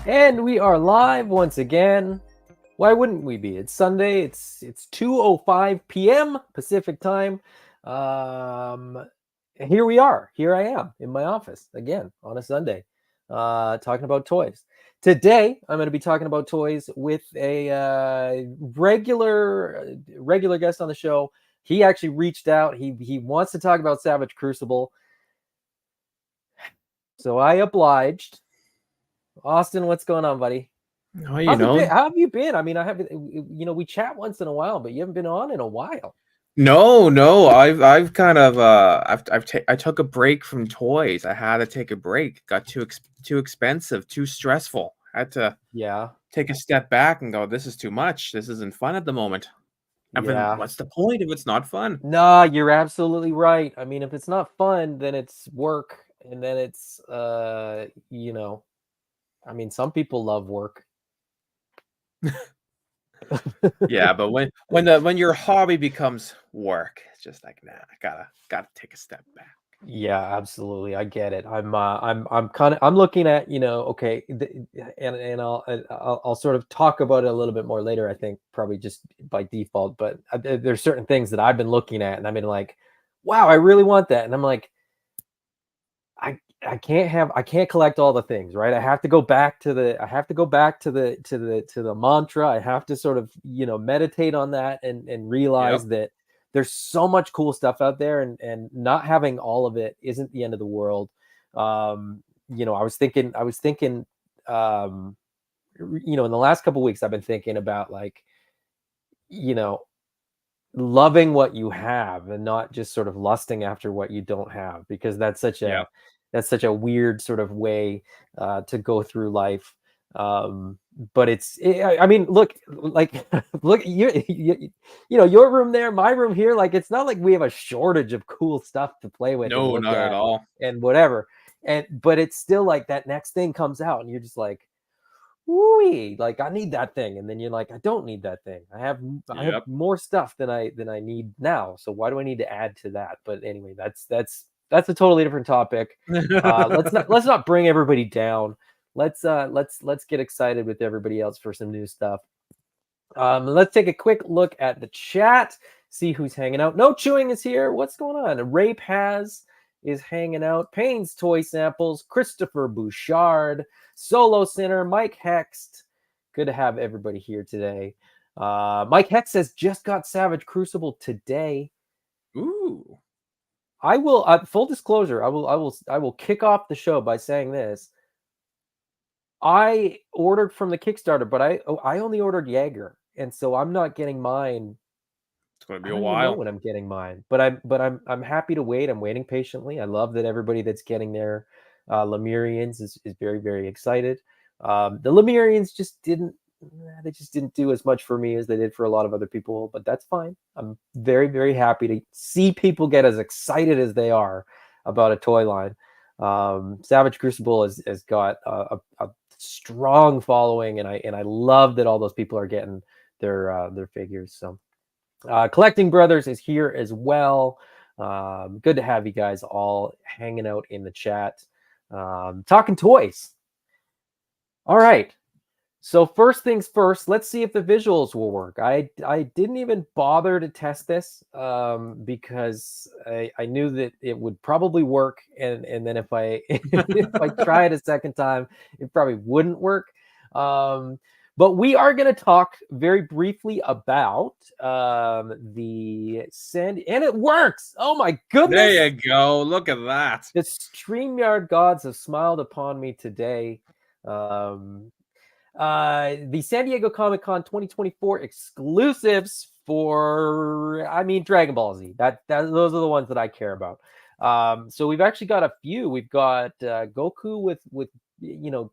And we are live once again. Why wouldn't we be? It's Sunday. It's 2:05 p.m. Pacific time. Here we are. Here I am in my office again on a Sunday, talking about toys. Today, I'm going to be talking about toys with a regular guest on the show. He actually reached out. He wants to talk about Savage Crucible, so I obliged. Austin, what's going on, buddy? Oh, How have you been? I mean, I haven't. We chat once in a while, but you haven't been on in a while. No. I've kind of I took a break from toys. I had to take a break. Got too expensive, too stressful. Had to take a step back and go, this is too much. This isn't fun at the moment. What's the point if it's not fun? No, you're absolutely right. I mean, if it's not fun, then it's work, and then it's I mean, some people love work. Yeah, but when your hobby becomes work, it's just like, nah, I gotta take a step back. Yeah, absolutely. I get it. I'm looking at, okay, and I'll sort of talk about it a little bit more later, I think, probably just by default, but there's certain things that I've been looking at and I've been like, wow, I really want that. And I'm like, I can't collect all the things, right? I have to go back to the mantra. I have to sort of, meditate on that and realize that there's so much cool stuff out there, and not having all of it isn't the end of the world. I was thinking, in the last couple of weeks, I've been thinking about, like, loving what you have and not just sort of lusting after what you don't have, because that's such a weird sort of way to go through life. But I mean, look, your room there, my room here, like, it's not like we have a shortage of cool stuff to play with. No, not at all. And whatever. But it's still like that next thing comes out and you're just like, woo, like, I need that thing. And then you're like, I don't need that thing. I have more stuff than I need now. So why do I need to add to that? But anyway, that's a totally different topic. Let's not bring everybody down. Let's get excited with everybody else for some new stuff. Let's take a quick look at the chat, see who's hanging out. No Chewing is here. What's going on? Ray Paz is hanging out. Payne's Toy Samples, Christopher Bouchard, Solo Sinner, Mike Hext. Good to have everybody here today. Mike Hext says just got Savage Crucible today. Ooh. I will, full disclosure, I will kick off the show by saying this. I ordered from the Kickstarter, but I only ordered Jaeger, and so I'm not getting mine. It's going to be a while. I don't know when I'm getting mine, but I'm happy to wait. I'm waiting patiently. I love that everybody that's getting their Lemurians is very, very excited. The Lemurians just didn't do as much for me as they did for a lot of other people, but that's fine. I'm very, very happy to see people get as excited as they are about a toy line. Savage Crucible has got a strong following, and I love that all those people are getting their figures. So Collecting Brothers is here as well. Good to have you guys all hanging out in the chat, talking toys. All right. So first things first, let's see if the visuals will work. I didn't even bother to test this because I knew that it would probably work, and then if I try it a second time, it probably wouldn't work. But we are going to talk very briefly about the Sandy, and it works. Oh my goodness! There you go. Look at that. The StreamYard gods have smiled upon me today. The San Diego Comic-Con 2024 exclusives for, Dragon Ball Z. Those are the ones that I care about. So we've actually got a few. We've got Goku with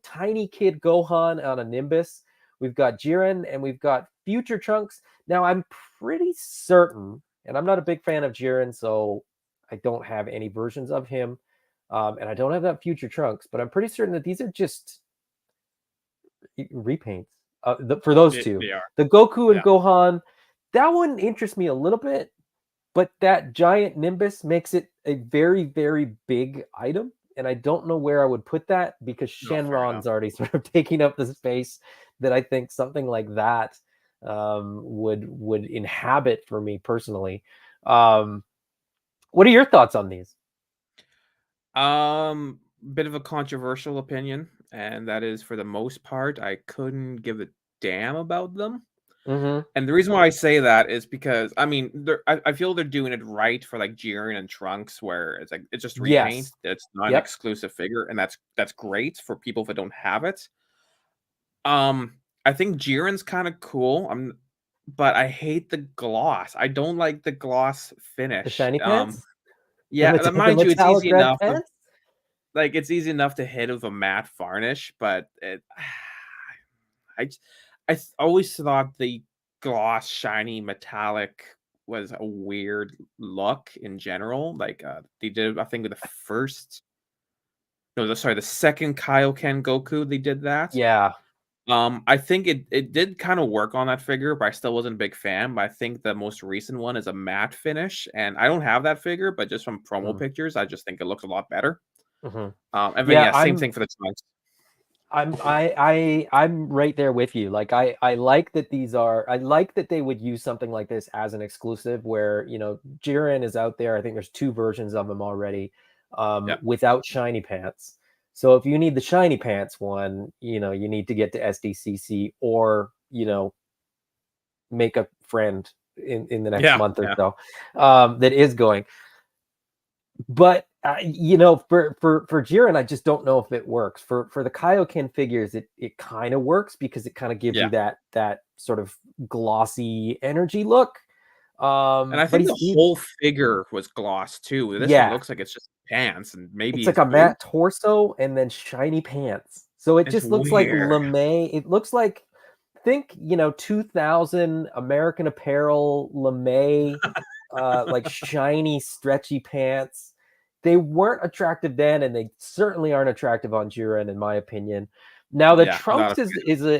tiny kid Gohan on a Nimbus. We've got Jiren, and we've got Future Trunks. Now, I'm pretty certain, and I'm not a big fan of Jiren, so I don't have any versions of him, and I don't have that Future Trunks, but I'm pretty certain that these are just repaints for those two. The Goku and Gohan, that one interests me a little bit, but that giant Nimbus makes it a very, very big item, and I don't know where I would put that because No, fair enough. Shenron's already sort of taking up the space that I think something like that would inhabit for me personally. What are your thoughts on these? Bit of a controversial opinion, and that is for the most part, I couldn't give a damn about them. Mm-hmm. And the reason why I say that is because I mean, I feel they're doing it right for like Jiren and Trunks, where it's like it's just repaint. Yes. It's not an Yep. exclusive figure, and that's great for people that don't have it. Um, I think Jiren's kind of cool. But I hate the gloss. I don't like the gloss The finish. shiny pants? Yeah, The mind you, it's metallic easy red enough to pants? like it's easy enough to hit with a matte varnish, but it I j- always thought the gloss shiny metallic was a weird look in general. Like they did I think with the first no, sorry, the second Kaioken Goku they did that. Yeah. I think it did kind of work on that figure, but I still wasn't a big fan. But I think the most recent one is a matte finish, and I don't have that figure, but just from promo Mm-hmm. pictures, I just think it looks a lot better. Mm-hmm. And then Yeah, yeah, same thing for the trunks. I'm right there with you. Like I like that I like that they would use something like this as an exclusive where, Jiren is out there. I think there's two versions of him already, Yeah, without shiny pants. So if you need the shiny pants one, you need to get to SDCC or, make a friend in the next yeah, month or yeah, so, that is going. But for Jiren, I just don't know if it works. For the Kaioken figures, it kind of works because it kind of gives yeah. you that sort of glossy energy look. And I But think the whole figure was gloss too. This one yeah, looks like it's just pants and maybe it's like his a boot. matte torso and then shiny pants. So it It's just looks like weird. LeMay. It looks like, think 2000 American Apparel LeMay, like shiny stretchy pants. They weren't attractive then, and they certainly aren't attractive on Jiren, in my opinion. Now the Yeah, not a Trunks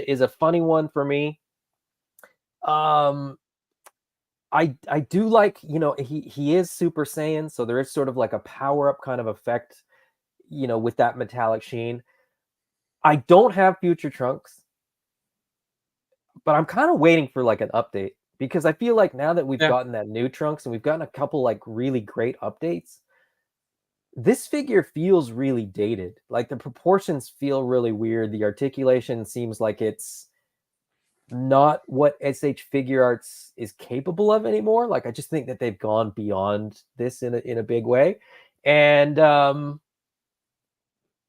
is a funny one for me. Um, I do like, he is Super Saiyan, so there is sort of like a power up kind of effect, with that metallic sheen. I don't have future Trunks, but I'm kind of waiting for like an update because I feel like now that we've yeah, gotten that new Trunks and we've gotten a couple like really great updates, this figure feels really dated. Like the proportions feel really weird. The articulation seems like it's not what SH Figure Arts is capable of anymore. Like I just think that they've gone beyond this in a big way. And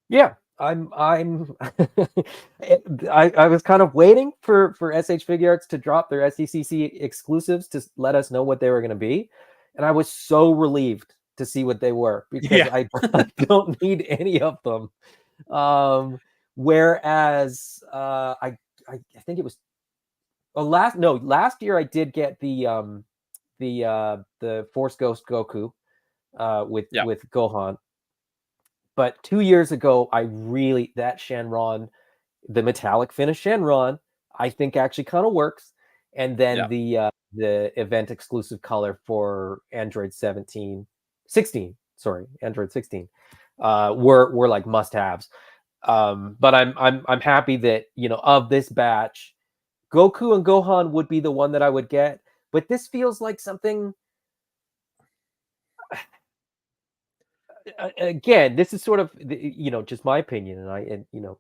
yeah, I'm I was kind of waiting for SH Figure Arts to drop their SDCC exclusives to let us know what they were going to be, and I was so relieved to see what they were because yeah, I don't need any of them. Whereas I think it was last year I did get the Force Ghost Goku yeah, with Gohan. But 2 years ago, that Shenron, the metallic finish Shenron, I think actually kind of works. And then yeah, the event exclusive color for Android 16, sorry, Android 16, were like must haves. But I'm happy that of this batch, Goku and Gohan would be the one that I would get. But this feels like something. Again, this is sort of just my opinion, I know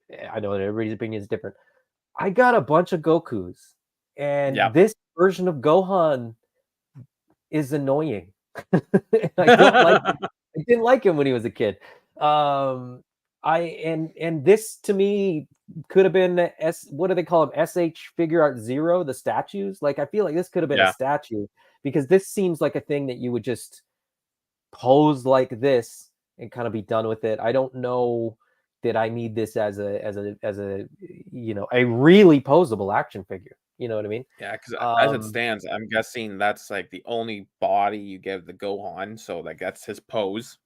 that everybody's opinion is different. I got a bunch of Gokus, yeah. and this version of Gohan is annoying. I don't like him. I didn't like him when he was a kid. I and this to me could have been what do they call them? SH Figure Art Zero, the statues. Like I feel like this could have been a Yeah. statue because this seems like a thing that you would just pose like this and kind of be done with it. I don't know that I need this as a a really posable action figure. You know what I mean? Yeah, because as it Um, stands, I'm guessing that's like the only body you give the Gohan, so like that's his pose.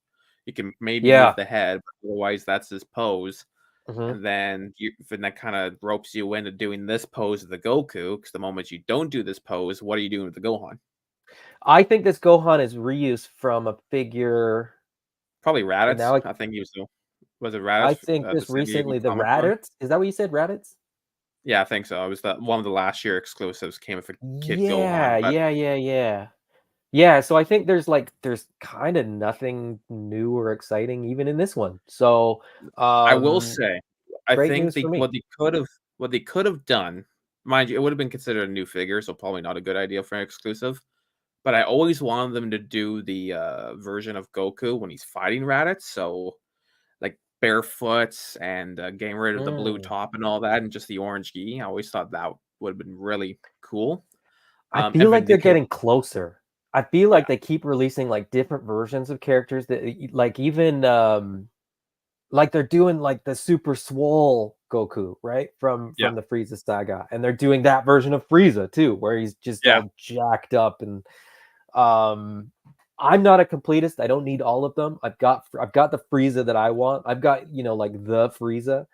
You can maybe move yeah. the head, but otherwise that's his pose. Mhm. And then that kind of ropes you into doing this pose of the Goku, because the moment you don't do this pose, what are you doing with the Gohan? I think this Gohan is reused from a figure. Probably And Raditz. now I think he was it I Raditz, think the just San Diego recently the Comic Con? Raditz. Is that what you said, Raditz? Yeah, I think so. It was one of the last year exclusives came with a Kid Yeah, Gohan, but yeah. So I think there's kind of nothing new or exciting even in this one. So I will say, I great think news for me. what they could have done, mind you, it would have been considered a new figure, so probably not a good idea for an exclusive. But I always wanted them to do the version of Goku when he's fighting Raditz, so like barefoot and getting rid of the blue Mm. top and all that, and just the orange gi. I always thought that would have been really cool. I And feel like they're Vindicator, getting closer. I feel yeah, like they keep releasing like different versions of characters that like even like they're doing like the super swole Goku, right? yeah, From the Frieza saga. And they're doing that version of Frieza too, where he's just yeah. all jacked up and um I'm not a completist. I don't need all of them. I've got the Frieza that I want. I've got, like the Frieza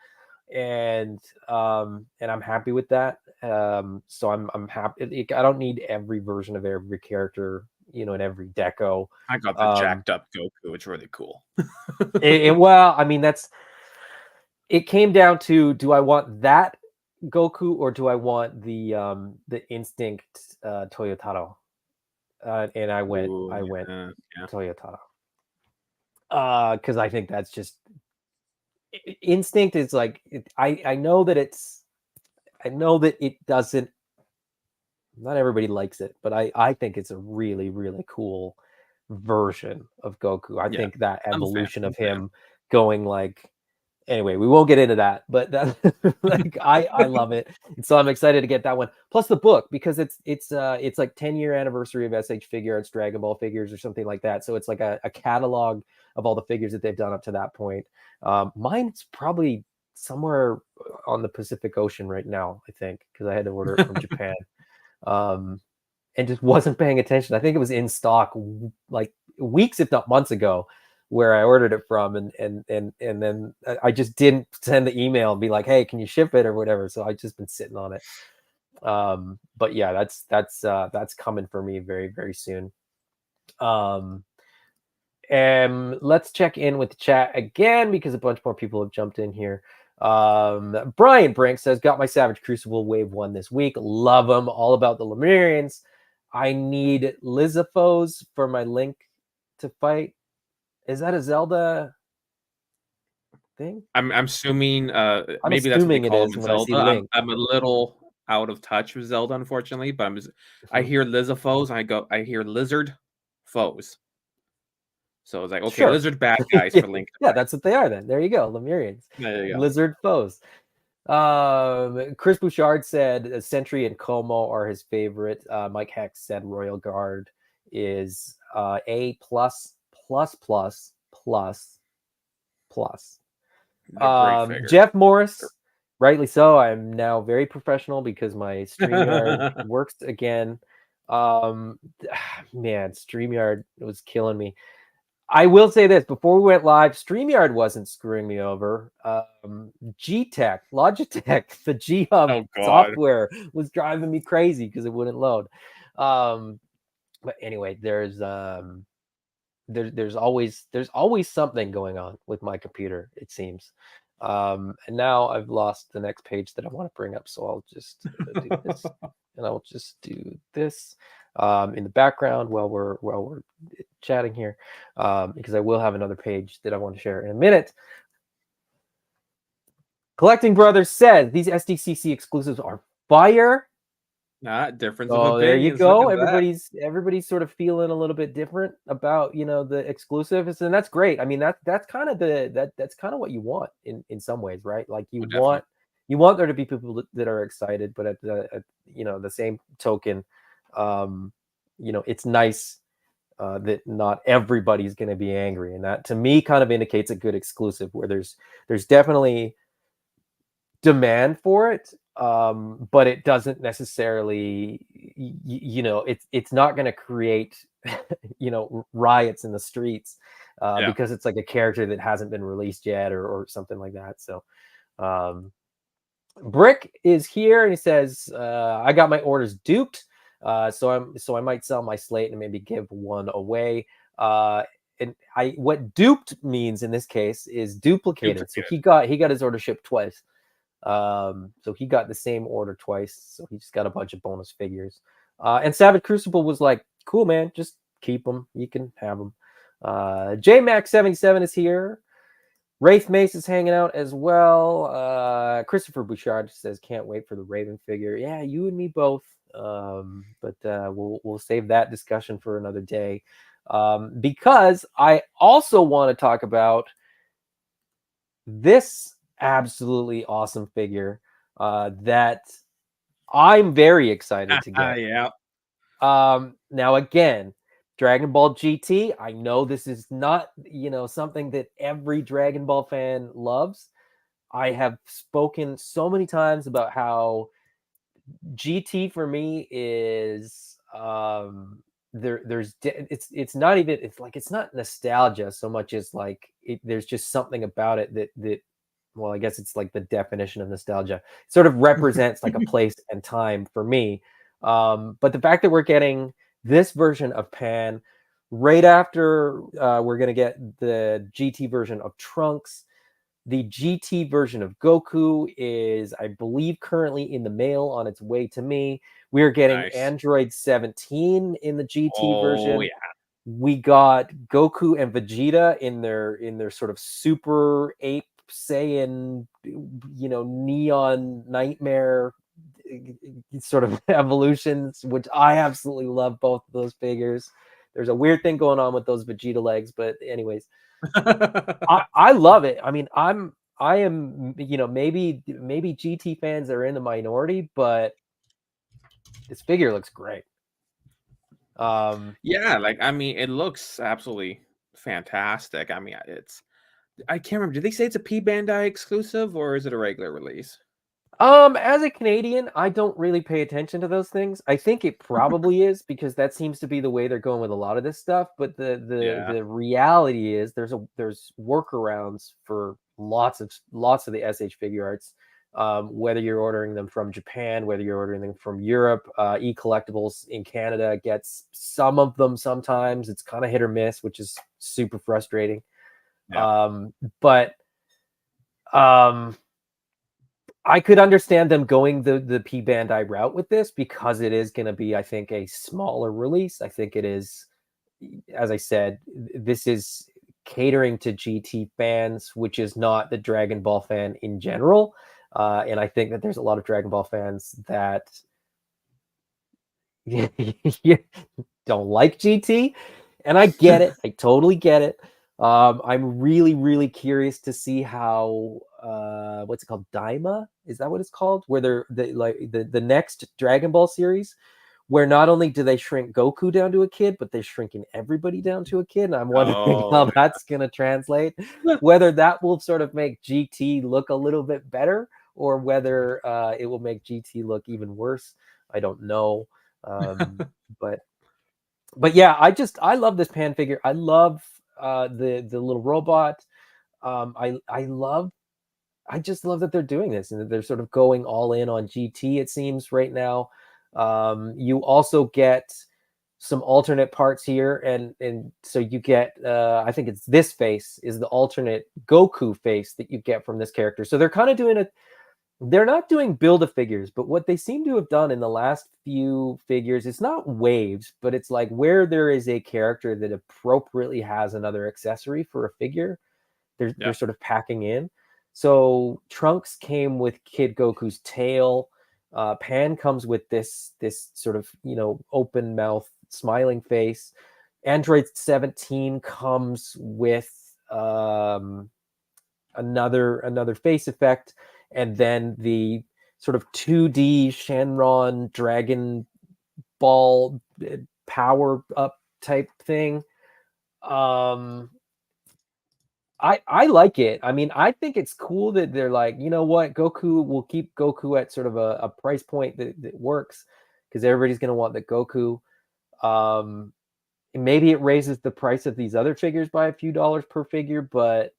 and I'm happy with that. So I'm happy. I don't need every version of every character, in every deco. I got the jacked up Goku. It's really cool. Well, I mean it came down to, do I want that Goku or do I want the Instinct Toyotaro? And I went Ooh, yeah. Toyotaro. Because I think that's just Instinct is like I know that it doesn't, not everybody likes it, but I think it's a really, really cool version of Goku. I Yeah, think that I'm a fan. evolution of him going like, anyway, we won't get into that, but that like I love it. And so I'm excited to get that one. Plus the book, because it's like 10-year anniversary of SH Figure Arts Dragon Ball figures or something like that. So it's like a catalog of all the figures that they've done up to that point. Mine's probably somewhere on the Pacific Ocean right now, I think, because I had to order it from Japan. And just wasn't paying attention. I think it was in stock like weeks, if not months ago, where I ordered it from, and then I just didn't send the email and be like, hey, can you ship it or whatever. So I've just been sitting on it. But yeah, that's coming for me very, very soon. And let's check in with the chat again because a bunch more people have jumped in here. Brian Brink says, got my Savage Crucible Wave 1 this week. Love them. All about the Lemurians. I need Lizafos for my Link to fight. Is that a Zelda thing? I'm assuming I'm maybe that's what they assuming it call is them in when I see Zelda. Link. I'm a little out of touch with Zelda, unfortunately, but I hear Lizafoes and I hear lizard foes. So it's like, okay, Sure. lizard bad guys for Link to Yeah, fight. that's what they are then. There you go. Lemurians. There you go. Lizard foes. Chris Bouchard said Sentry and Como are his favorite. Mike Hex said Royal Guard is A plus plus plus plus plus. Great figure. Jeff Morris, rightly so. I'm now very professional because my StreamYard works again. Man, StreamYard was killing me. I will say this, before we went live, StreamYard wasn't screwing me over. G-Tech, Logitech, the G-Hub software was driving me crazy because it wouldn't load. But anyway, there's always something going on with my computer, it seems. And now I've lost the next page that I want to bring up, so I'll just do this, and I'll just do this in the background while we're chatting here, because I will have another page that I want to share in a minute. Collecting Brothers says these SDCC exclusives are fire. Difference of opinions. There you go. Everybody's sort of feeling a little bit different about the exclusives, and that's great. I mean that's kind of that's kind of what you want in some ways, right? Like you want there to be people that are excited, but at the same token, it's nice that not everybody's going to be angry, and that to me kind of indicates a good exclusive where there's definitely demand for it, but it doesn't necessarily it's not going to create riots in the streets because it's like a character that hasn't been released yet or something like that. So Brick is here and he says, I got my orders duped, so I might sell my slate and maybe give one away. and what duped means in this case is duplicated. So he got his order shipped twice. So he got the same order twice. So he just got a bunch of bonus figures. And Savage Crucible was like, cool, man, just keep them. You can have them. JMax77 is here. Wraith Mace is hanging out as well. Christopher Bouchard says, can't wait for the Raven figure. Yeah, you and me both. But we'll save that discussion for another day. Because I also want to talk about this absolutely awesome figure that I'm very excited to get. Yeah. Now again, Dragon Ball GT, I know this is not, something that every Dragon Ball fan loves. I have spoken so many times about how GT for me is it's not even, it's not nostalgia so much as like there's just something about it that well, I guess it's like the definition of nostalgia. It sort of represents like a place and time for me. But the fact that we're getting this version of Pan right after we're going to get the GT version of Trunks. The GT version of Goku is, I believe, currently in the mail on its way to me. We are getting Android 17 in the GT version. Yeah. We got Goku and Vegeta in their sort of Super Ape Saiyan, neon nightmare sort of evolutions, which I absolutely love both of those figures. There's a weird thing going on with those Vegeta legs, but anyways, I love it. I mean, I am, maybe GT fans are in the minority, but this figure looks great. Yeah, like, I mean, it looks absolutely fantastic. I mean, I can't remember. Did they say it's a P Bandai exclusive or is it a regular release? As a Canadian, I don't really pay attention to those things. I think it probably is because that seems to be the way they're going with a lot of this stuff. But the reality is there's workarounds for lots of the SH figure arts. Whether you're ordering them from Japan, whether you're ordering them from Europe, eCollectibles in Canada gets some of them sometimes. It's kind of hit or miss, which is super frustrating. Yeah. I could understand them going the P Bandai route with this because it is going to be, I think, a smaller release. I think it is, as I said, this is catering to GT fans, which is not the Dragon Ball fan in general. And I think that there's a lot of Dragon Ball fans that don't like GT. And I get it. I totally get it. I'm really, really curious to see how what's it called? Daima? Is that what it's called? Where they're the next Dragon Ball series, where not only do they shrink Goku down to a kid, but they're shrinking everybody down to a kid. And I'm wondering how that's gonna translate. Whether that will sort of make GT look a little bit better, or whether it will make GT look even worse. I don't know. But yeah, I love this Pan figure. I love the little robot. I just love that they're doing this and that they're sort of going all in on GT, it seems, right now. You also get some alternate parts here, and so you get I think it's this face is the alternate Goku face that you get from this character. So they're kind of doing they're not doing Build-A-Figures, but what they seem to have done in the last few figures, it's not waves, but it's like where there is a character that appropriately has another accessory for a figure, they're sort of packing in. So Trunks came with Kid Goku's tail. Pan comes with this sort of, open mouth, smiling face. Android 17 comes with another face effect. And then the sort of 2D Shenron Dragon Ball power up type thing. I like it. I mean, I think it's cool that they're like, you know what, Goku, will keep Goku at sort of a price point that works because everybody's going to want the Goku. Maybe it raises the price of these other figures by a few dollars per figure, but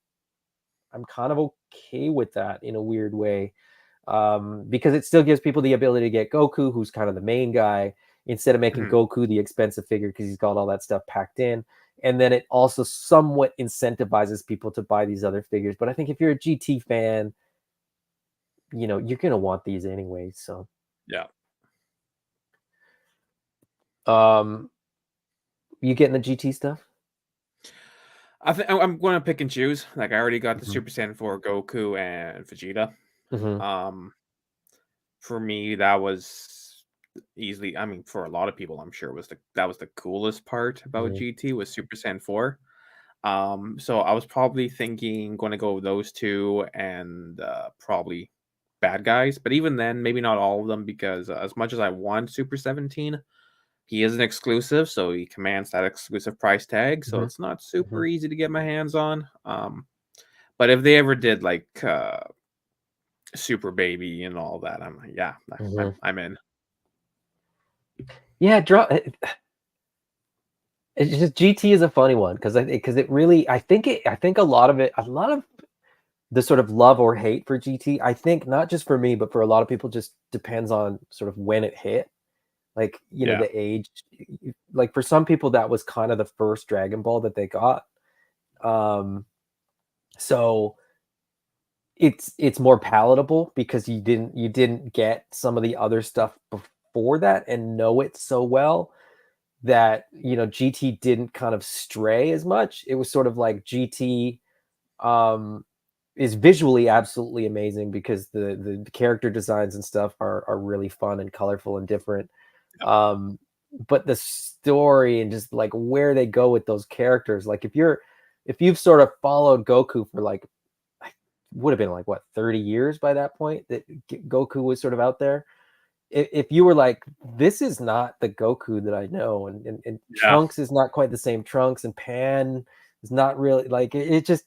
I'm kind of okay with that in a weird way. Because it still gives people the ability to get Goku, who's kind of the main guy, instead of making Goku the expensive figure because he's got all that stuff packed in. and then it also somewhat incentivizes people to buy these other figures. But I think if you're a GT fan, you know, you're gonna want these anyway. So yeah. You getting the GT stuff? I think I'm going to pick and choose. Like I already got the Mhm. Super Saiyan 4 Goku and Vegeta. Mhm. Um, for me, that was easily. I mean, for a lot of people, I'm sure that was the coolest part about Mhm. GT was Super Saiyan 4. So I was probably thinking going to go with those two and probably bad guys. But even then, maybe not all of them because as much as I want Super 17, he is an exclusive, so he commands that exclusive price tag. So Mhm. it's not super Mhm. easy to get my hands on. But if they ever did like Super Baby and all that, I'm like, yeah, Mhm. I'm in. Yeah, it's just GT is a funny one because it really I think a lot of the sort of love or hate for GT, I think not just for me, but for a lot of people just depends on sort of when it hit. Like, you know, Yeah, the age. Like for some people that was kind of the first Dragon Ball that they got. Um so it's more palatable because you didn't get some of the other stuff before that and know it so well that, you know, GT didn't kind of stray as much. It was sort of like GT um is visually absolutely amazing because the character designs and stuff are really fun and colorful and different. Um but the story and just like where they go with those characters, like if you've sort of followed Goku for like would have been like what 30 years by that point that Goku was sort of out there. If you were like, this is not the Goku that I know, and yeah, Trunks is not quite the same Trunks, and Pan is not really like it just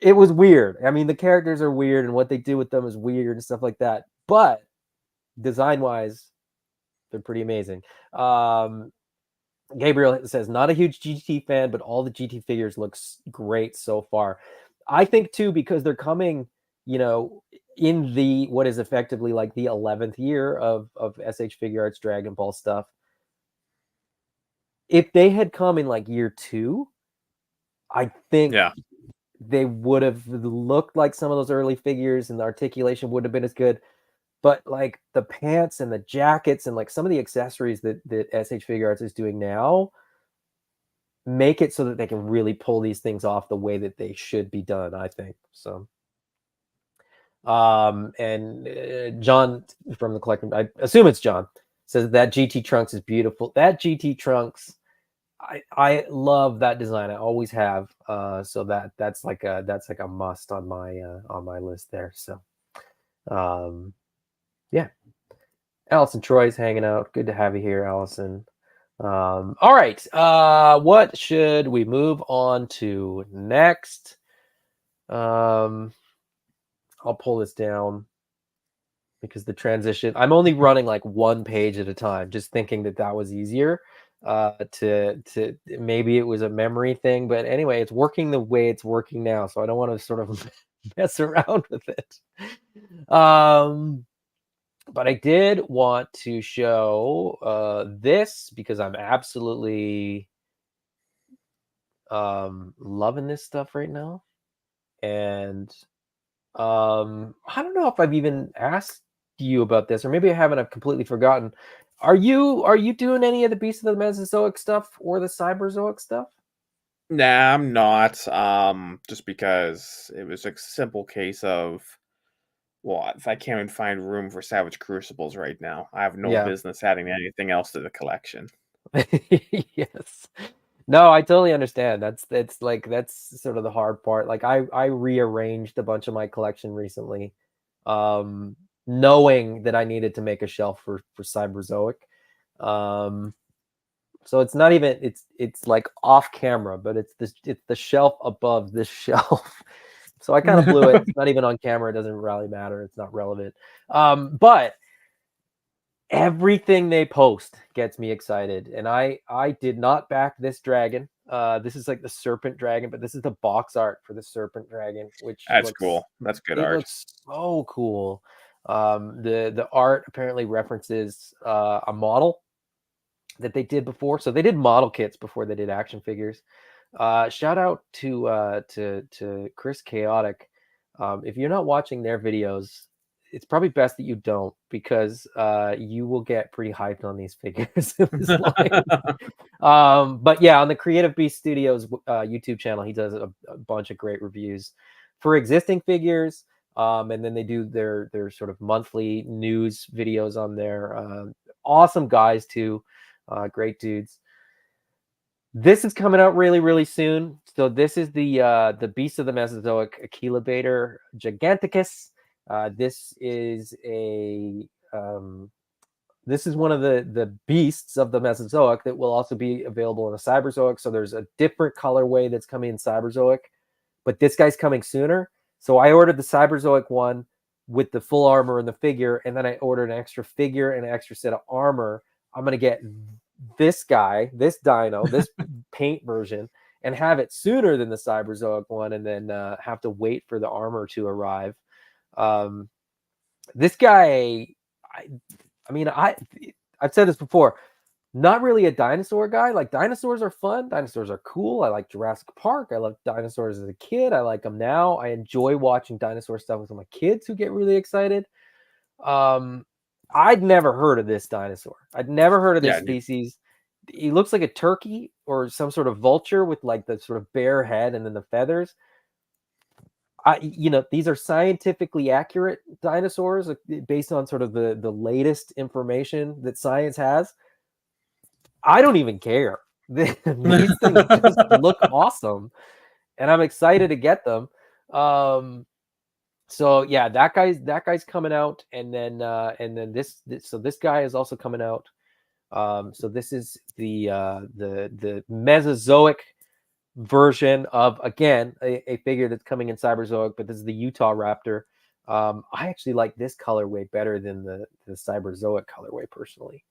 it was weird. I mean, the characters are weird, and what they do with them is weird and stuff like that. But design wise, they're pretty amazing. Um, Gabriel says, not a huge GT fan, but all the GT figures looks great so far. I think too, because they're coming, you know, in the what is effectively like the 11th year of SH Figure Arts Dragon Ball stuff. If they had come in like year two, I think yeah. they would have looked like some of those early figures and the articulation wouldn't have been as good. But like the pants and the jackets and like some of the accessories that SH Figure Arts is doing now make it so that they can really pull these things off the way that they should be done, I think. So and John from the collector, I assume it's John, says that GT Trunks is beautiful. That GT Trunks, I love that design. I always have. So that's like a must on my list there. So um yeah. Allison Troy's hanging out. Good to have you here, Allison. All right. What should we move on to next? Um, I'll pull this down because the transition, I'm only running like one page at a time, just thinking that that was easier. To maybe it was a memory thing, but anyway, it's working the way it's working now, so I don't want to sort of mess around with it. But I did want to show this because I'm absolutely loving this stuff right now. And I don't know if I've even asked you about this, or maybe I haven't. I've completely forgotten. Are you doing any of the Beast of the Mesozoic stuff or the Cyberzoic stuff? Nah, I'm not. Just because it was a simple case of well, if I can't even find room for Savage Crucibles right now, I have no Yeah. business adding anything else to the collection. Yes. No, I totally understand. That's like that's sort of the hard part. Like I rearranged a bunch of my collection recently, um, knowing that I needed to make a shelf for Cyberzoic. Um, so it's not even it's like off camera, but it's the shelf above this shelf. So I kind of blew it. It's not even on camera. It doesn't really matter. It's not relevant. But everything they post gets me excited, and I did not back this dragon. This is like the serpent dragon, but this is the box art for the serpent dragon, which That's looks cool. That's good it art. looks so cool. The art apparently references a model that they did before. So they did model kits before they did action figures. Shout out to Chris Chaotic. If you're not watching their videos, it's probably best that you don't, because you will get pretty hyped on these figures in this line. But yeah, on the Creative Beast Studios YouTube channel, he does a bunch of great reviews for existing figures. And then they do their sort of monthly news videos on there. Awesome guys too, great dudes. This is coming out really, really soon. So this is the Beast of the Mesozoic, Achilobator Giganticus. This is one of the beasts of the Mesozoic that will also be available in a Cyberzoic. So there's a different colorway that's coming in Cyberzoic, but this guy's coming sooner. So I ordered the Cyberzoic one with the full armor and the figure, and then I ordered an extra figure and an extra set of armor. I'm gonna get this guy, this dino, this paint version, and have it sooner than the Cyberzoic one, and then have to wait for the armor to arrive. This guy, I've said this before, not really a dinosaur guy. Like, dinosaurs are fun. Dinosaurs are cool. I like Jurassic Park. I loved dinosaurs as a kid. I like them now. I enjoy watching dinosaur stuff with my kids who get really excited. I'd never heard of this dinosaur. I'd never heard of this species. He looks like a turkey or some sort of vulture with like the sort of bare head and then the feathers. These are scientifically accurate dinosaurs based on sort of the latest information that science has. I don't even care. These things just look awesome, and I'm excited to get them. So yeah, that guy's coming out, and then this guy is also coming out. So this is the Mesozoic version of, again, a figure that's coming in Cyberzoic, but this is the Utah Raptor. I actually like this colorway better than the Cyberzoic colorway personally.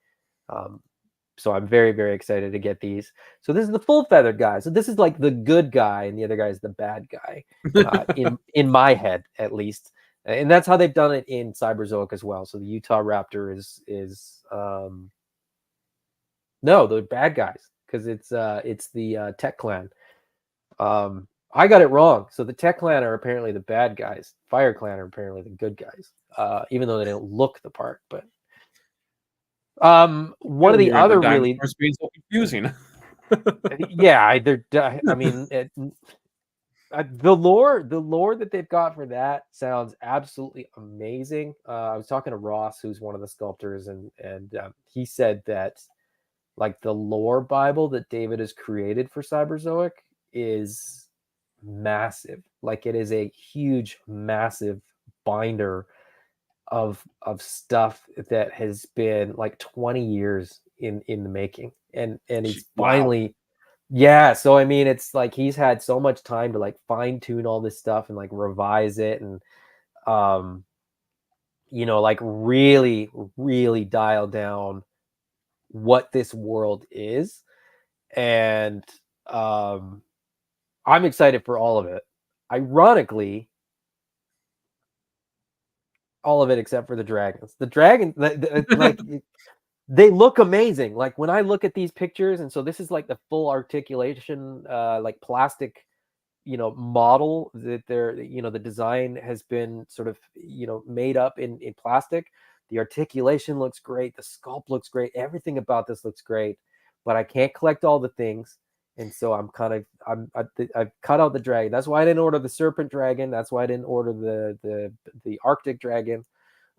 So I'm very, very excited to get these. So this is the full feathered guy. So this is like the good guy, and the other guy is the bad guy, in my head at least. And that's how they've done it in Cyberzoic as well. So the Utah Raptor is no, the bad guys, because it's the Tech Clan. I got it wrong. So the Tech Clan are apparently the bad guys. Fire Clan are apparently the good guys, even though they don't look the part. But one of the other really being so confusing. yeah, the lore that they've got for that sounds absolutely amazing. I was talking to Ross, who's one of the sculptors, and he said that like the lore Bible that David has created for Cyberzoic is massive. Like, it is a huge, massive binder of stuff that has been like 20 years in the making, and he's finally so I mean, it's like he's had so much time to like fine tune all this stuff and like revise it, and like really, really dial down what this world is. And I'm excited for all of it. Ironically, all of it except for the dragons. The dragon, like, they look amazing. Like, when I look at these pictures, and so this is like the full articulation, like plastic, model that they're, the design has been sort of, made up in plastic. The articulation looks great. The sculpt looks great. Everything about this looks great, but I can't collect all the things. And so I've cut out the dragon. That's why I didn't order the serpent dragon. That's why I didn't order the Arctic dragon.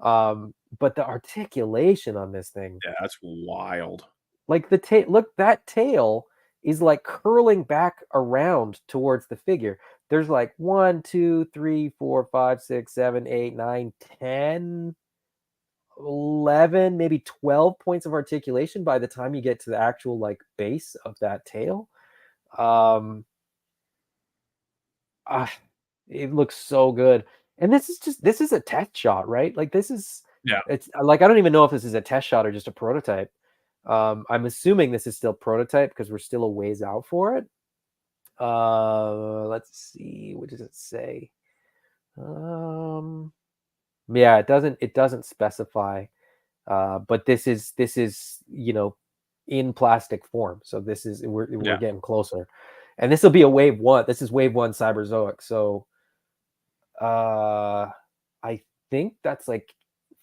But the articulation on this thing, that's wild. Like the tail, look, that tail is like curling back around towards the figure. There's like 1, 2, 3, 4, 5, 6, 7, 8, 9, 10, 11, maybe 12 points of articulation by the time you get to the actual like base of that tail. It looks so good. And this is a test shot, right? Like, it's like, I don't even know if this is a test shot or just a prototype. I'm assuming this is still prototype because we're still a ways out for it. Let's see, what does it say? Yeah, it doesn't specify. But this is in plastic form. So this is we're getting closer, and this will be a wave 1. This is wave 1 Cyberzoic. So I think that's like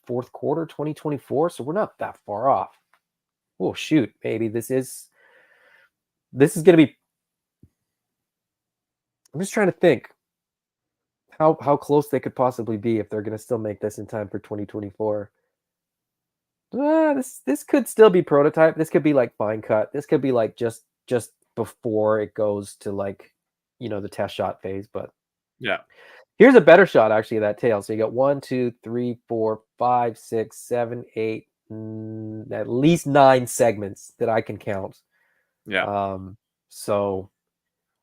fourth quarter 2024. So we're not that far off. Oh shoot, maybe this is gonna be. I'm just trying to think how close they could possibly be if they're gonna still make this in time for 2024. This could still be prototype. This could be like fine cut. This could be like just before it goes to like, the test shot phase. But yeah, here's a better shot actually of that tail. So you got 1, 2, 3, 4, 5, 6, 7, 8, at least 9 segments that I can count. Yeah. So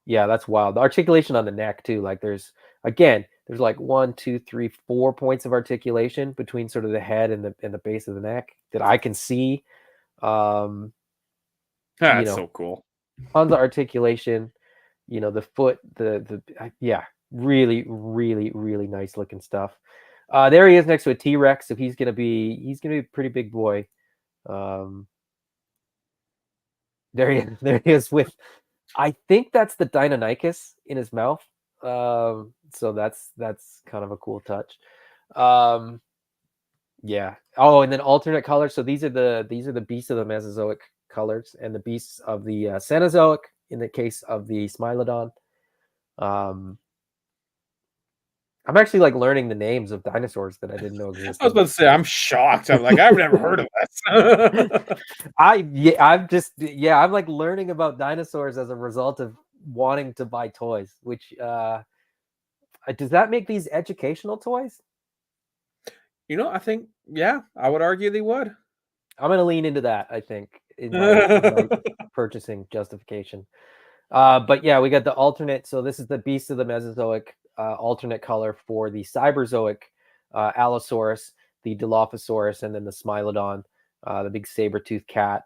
yeah, that's wild. The articulation on the neck too. Like there's like 1, 2, 3, 4 points of articulation between sort of the head and the base of the neck that I can see. That's so cool. Tons of articulation. The foot, yeah, really, really, really nice looking stuff. There he is next to a T-Rex, so he's gonna be a pretty big boy. There he is with, I think that's the Deinonychus in his mouth. So that's kind of a cool touch. Yeah. Oh, and then alternate colors. So these are the beasts of the Mesozoic colors, and the beasts of the Cenozoic in the case of the Smilodon. I'm actually like learning the names of dinosaurs that I didn't know existed. I was about to say, I'm shocked. I'm like, I've never heard of this. I'm like learning about dinosaurs as a result of wanting to buy toys, which does that make these educational toys? I think, yeah, I would argue they would. I'm going to lean into that, I think, in my purchasing justification. But yeah, we got the alternate. So this is the beast of the Mesozoic alternate color for the Cyberzoic Allosaurus, the Dilophosaurus, and then the Smilodon, the big saber-toothed cat.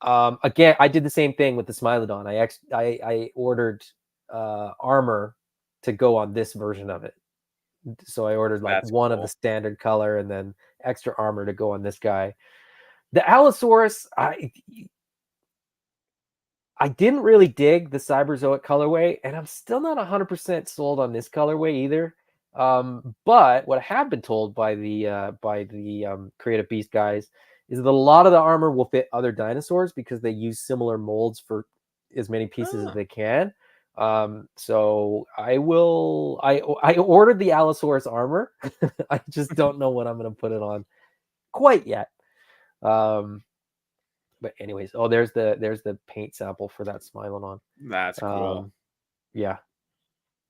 Again, I did the same thing with the Smilodon. I ordered armor to go on this version of it. So I ordered like one of the standard color and then extra armor to go on this guy. The Allosaurus, I didn't really dig the Cyberzoic colorway, and I'm still not 100% sold on this colorway either. But what I have been told by the Creative Beast guys is that a lot of the armor will fit other dinosaurs because they use similar molds for as many pieces as they can. So I ordered the Allosaurus armor. I just don't know what I'm going to put it on quite yet. But anyways, there's the paint sample for that Smilodon. That's cool. Yeah,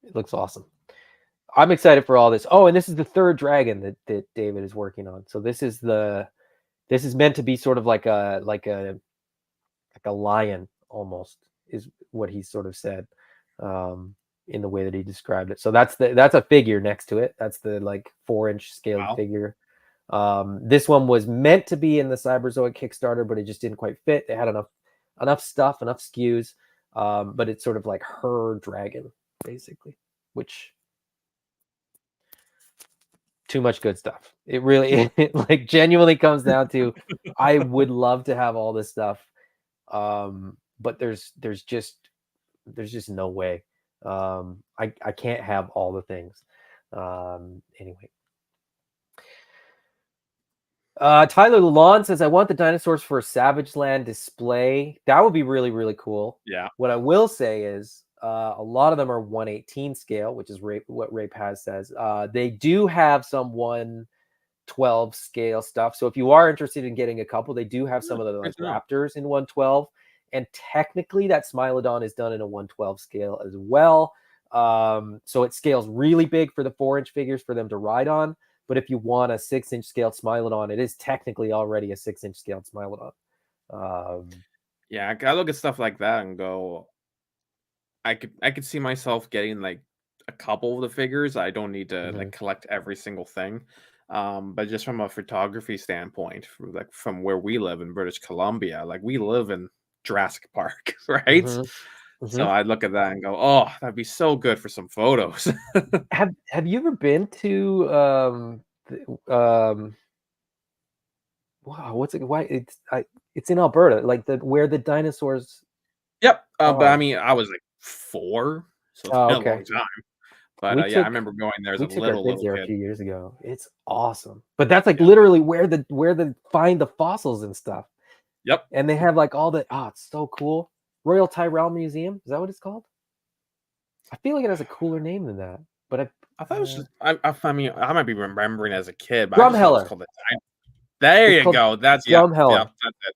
it looks awesome. I'm excited for all this. Oh, and this is the third dragon that David is working on. So this is meant to be sort of like a lion almost, is what he sort of said in the way that he described it. So that's a figure next to it. That's the like 4-inch scaled figure. This one was meant to be in the Cyberzoic Kickstarter, but it just didn't quite fit. They had enough stuff, enough SKUs, but it's sort of like her dragon, basically, which too much good stuff. It really like genuinely comes down to I would love to have all this stuff, but there's just no way. I can't have all the things. Anyway. Tyler Lalonde says, I want the dinosaurs for a Savage Land display. That would be really, really cool. Yeah. What I will say is a lot of them are 1/18 scale, which is what Ray Paz says. They do have some 1/12 scale stuff. So if you are interested in getting a couple, they do have some of the like Raptors in 1/12. And technically that Smilodon is done in a 1/12 scale as well. So it scales really big for the 4-inch figures for them to ride on. But if you want a 6-inch scaled Smilodon, it is technically already a 6-inch scaled Smilodon. Yeah, I look at stuff like that and go, I could see myself getting like a couple of the figures. I don't need to like collect every single thing. But just from a photography standpoint, like from where we live in British Columbia, like we live in Jurassic Park, right? So I'd look at that and go, oh, that'd be so good for some photos. Have you ever been to wow, what's it? Why it's in Alberta, like where the dinosaurs Yep. But I are. mean, I was like 4, so it's Oh, been a okay. long time. But We yeah, I took remember going there as we a took our kids little there a kid. few years ago. It's awesome. But that's like Yeah. literally where the find the fossils and stuff. Yep. And they have like all the it's so cool. Royal Tyrrell Museum. Is that what it's called? I feel like it has a cooler name than that. But I thought it was just. I mean, I might be remembering as a kid, but I just thought it was Drumheller. called the. There It's you called go. That's yep. Drumheller. That's it.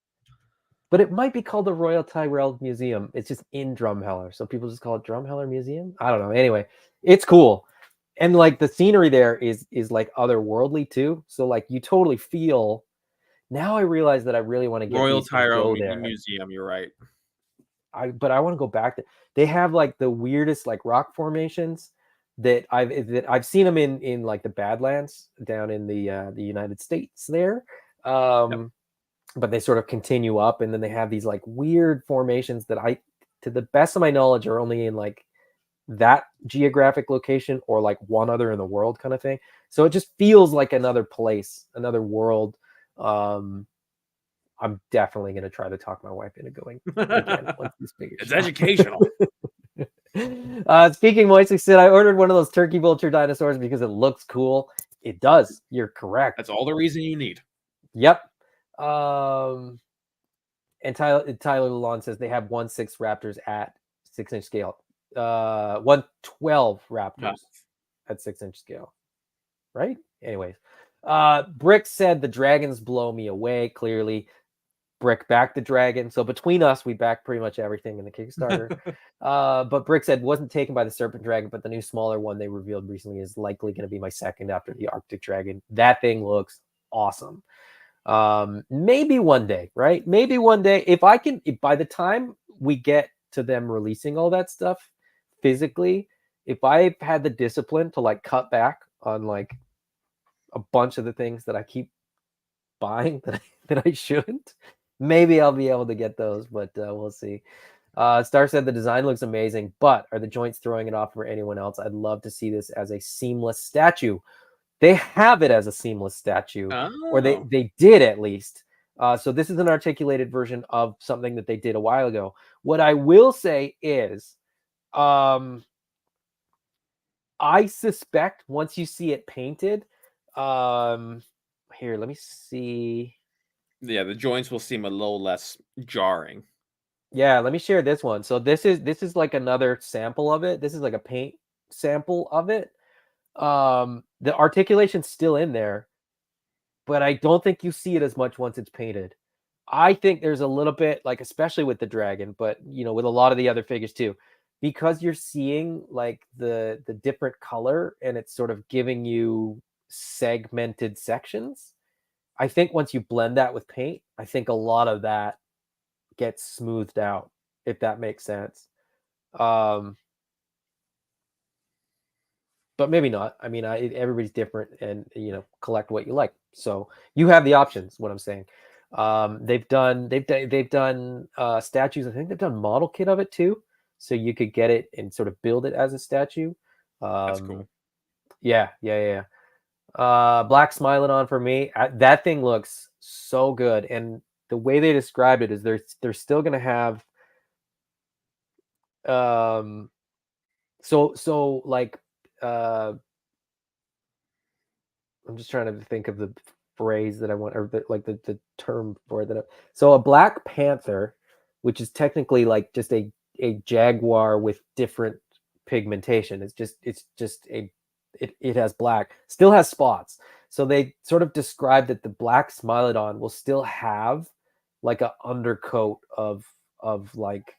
But it might be called the Royal Tyrrell Museum. It's just in Drumheller. So people just call it Drumheller Museum. I don't know. Anyway, it's cool. And like the scenery there is like otherworldly too. So like you totally feel. Now I realize that I really want to get Royal these and Tyrone go there. Museum. You're right. But I want to go back to. They have like the weirdest like rock formations that I've seen them in like the Badlands down in the United States there. Yep. But they sort of continue up, and then they have these like weird formations that to the best of my knowledge, are only in like that geographic location or like one other in the world kind of thing. So it just feels like another place, another world. I'm definitely going to try to talk my wife into going again once this figures. It's educational. Speaking moistly, Sid, I ordered one of those turkey vulture dinosaurs because it looks cool. It does. You're correct. That's all the reason you need. Yep. And Tyler Lalonde says they have 1/6 raptors at 6-inch scale. 112 raptors at 6-inch scale. Right? Anyways. Brick said the dragons blow me away. Clearly, Brick backed the dragon. So between us, we backed pretty much everything in the Kickstarter. But Brick said wasn't taken by the serpent dragon, but the new smaller one they revealed recently is likely going to be my second after the Arctic dragon. That thing looks awesome. Maybe one day, right? Maybe one day, if by the time we get to them releasing all that stuff physically, if I've had the discipline to like cut back on like a bunch of the things that I keep buying that I shouldn't, maybe I'll be able to get those, but we'll see. Star said the design looks amazing, but are the joints throwing it off for anyone else? I'd love to see this as a seamless statue. They have it as a seamless statue, or they did at least. So this is an articulated version of something that they did a while ago. What I will say is, I suspect once you see it painted, here, let me see. Yeah, the joints will seem a little less jarring. Yeah, let me share this one. So this is like another sample of it. This is like a paint sample of it. The articulation's still in there, but I don't think you see it as much once it's painted. I think there's a little bit, like, especially with the dragon, but with a lot of the other figures too, because you're seeing like the different color and it's sort of giving you segmented sections. I think once you blend that with paint, I think a lot of that gets smoothed out, if that makes sense. But maybe not. I mean, everybody's different, and collect what you like. So you have the options. What I'm saying, they've done statues. I think they've done model kit of it too, so you could get it and sort of build it as a statue. That's cool. Yeah. Black Smilodon for me. That thing looks so good, and the way they described it is they're still gonna have so like I'm just trying to think of the phrase that I want, or the term for it. So a Black Panther, which is technically like just a jaguar with different pigmentation. It has black, still has spots. So they sort of described that the Black Smilodon will still have like a undercoat of like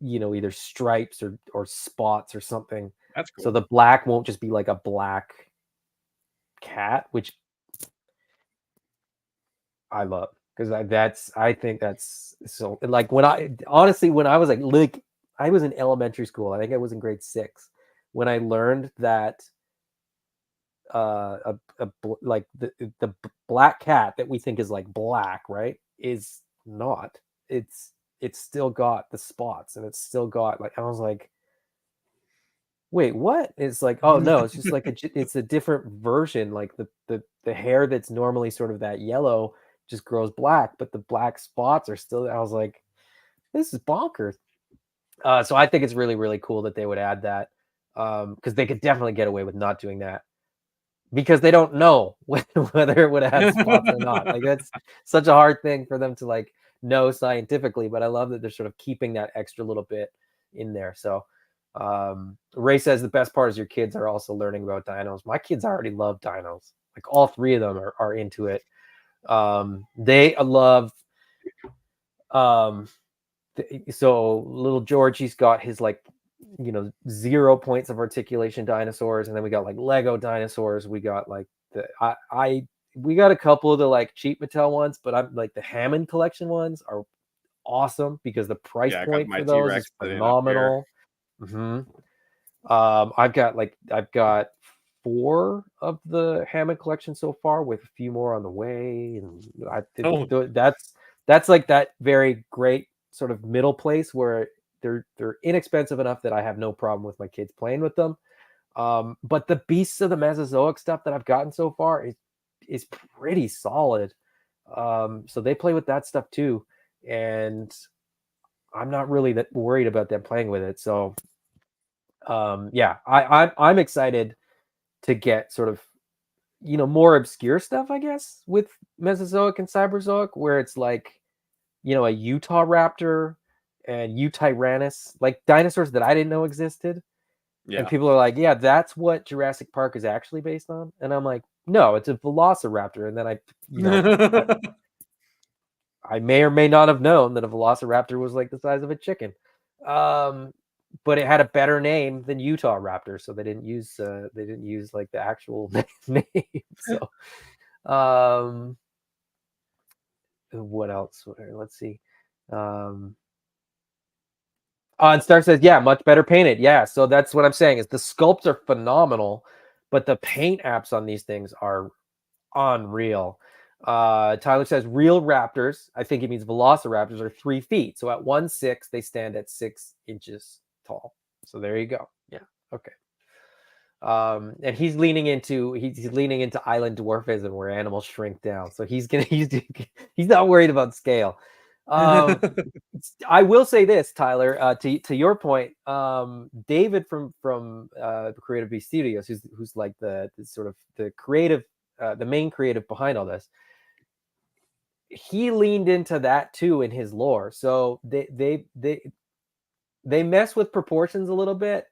either stripes or spots or something. That's cool. So the black won't just be like a black cat, which I love, because I think that's so, like, when I was like I was in elementary school. I think I was in grade 6 when I learned that like the black cat that we think is like black, right, is not. It's still got the spots, and it's still got, like, I was like, wait, what? It's like, oh no, it's just like it's a different version. Like the hair that's normally sort of that yellow just grows black, but the black spots are still. I was like, this is bonkers. So I think it's really, really cool that they would add that, because they could definitely get away with not doing that because they don't know whether it would have spots or not. Like that's such a hard thing for them to like know scientifically. But I love that they're sort of keeping that extra little bit in there. So Ray says the best part is your kids are also learning about dinos. My kids already love dinos. Like all three of them are into it. They love so little George, he's got his like 0 points of articulation dinosaurs, and then we got like Lego dinosaurs. We got like we got a couple of the like cheap Mattel ones, but I'm like the Hammond collection ones are awesome because the price point for those is phenomenal. I've got 4 of the Hammond collection so far, with a few more on the way, and I think that's like that very great sort of middle place where they're inexpensive enough that I have no problem with my kids playing with them. But the Beasts of the Mesozoic stuff that I've gotten so far is pretty solid. So they play with that stuff too, and I'm not really that worried about them playing with it. So yeah, I'm excited to get sort of more obscure stuff, I guess, with Mesozoic and Cyberzoic, where it's like a Utah raptor and Utyrannus, like dinosaurs that I didn't know existed. Yeah. And people are like, yeah, that's what Jurassic Park is actually based on. And I'm like, no, it's a velociraptor. And then I may or may not have known that a velociraptor was like the size of a chicken. But it had a better name than Utah Raptor, so they didn't use like the actual name. So what else? Let's see. And Stark says, yeah, much better painted. Yeah, so that's what I'm saying is the sculpts are phenomenal, but the paint apps on these things are unreal. Tyler says real raptors, I think it means velociraptors, are 3 feet. So at 1.6, they stand at 6 inches tall. So there you go. Yeah. Okay. And he's leaning into island dwarfism where animals shrink down. So he's not worried about scale. I will say this, Tyler, to your point, David from Creative Beast Studios, who's like the sort of the creative, the main creative behind all this, he leaned into that too in his lore. So they mess with proportions a little bit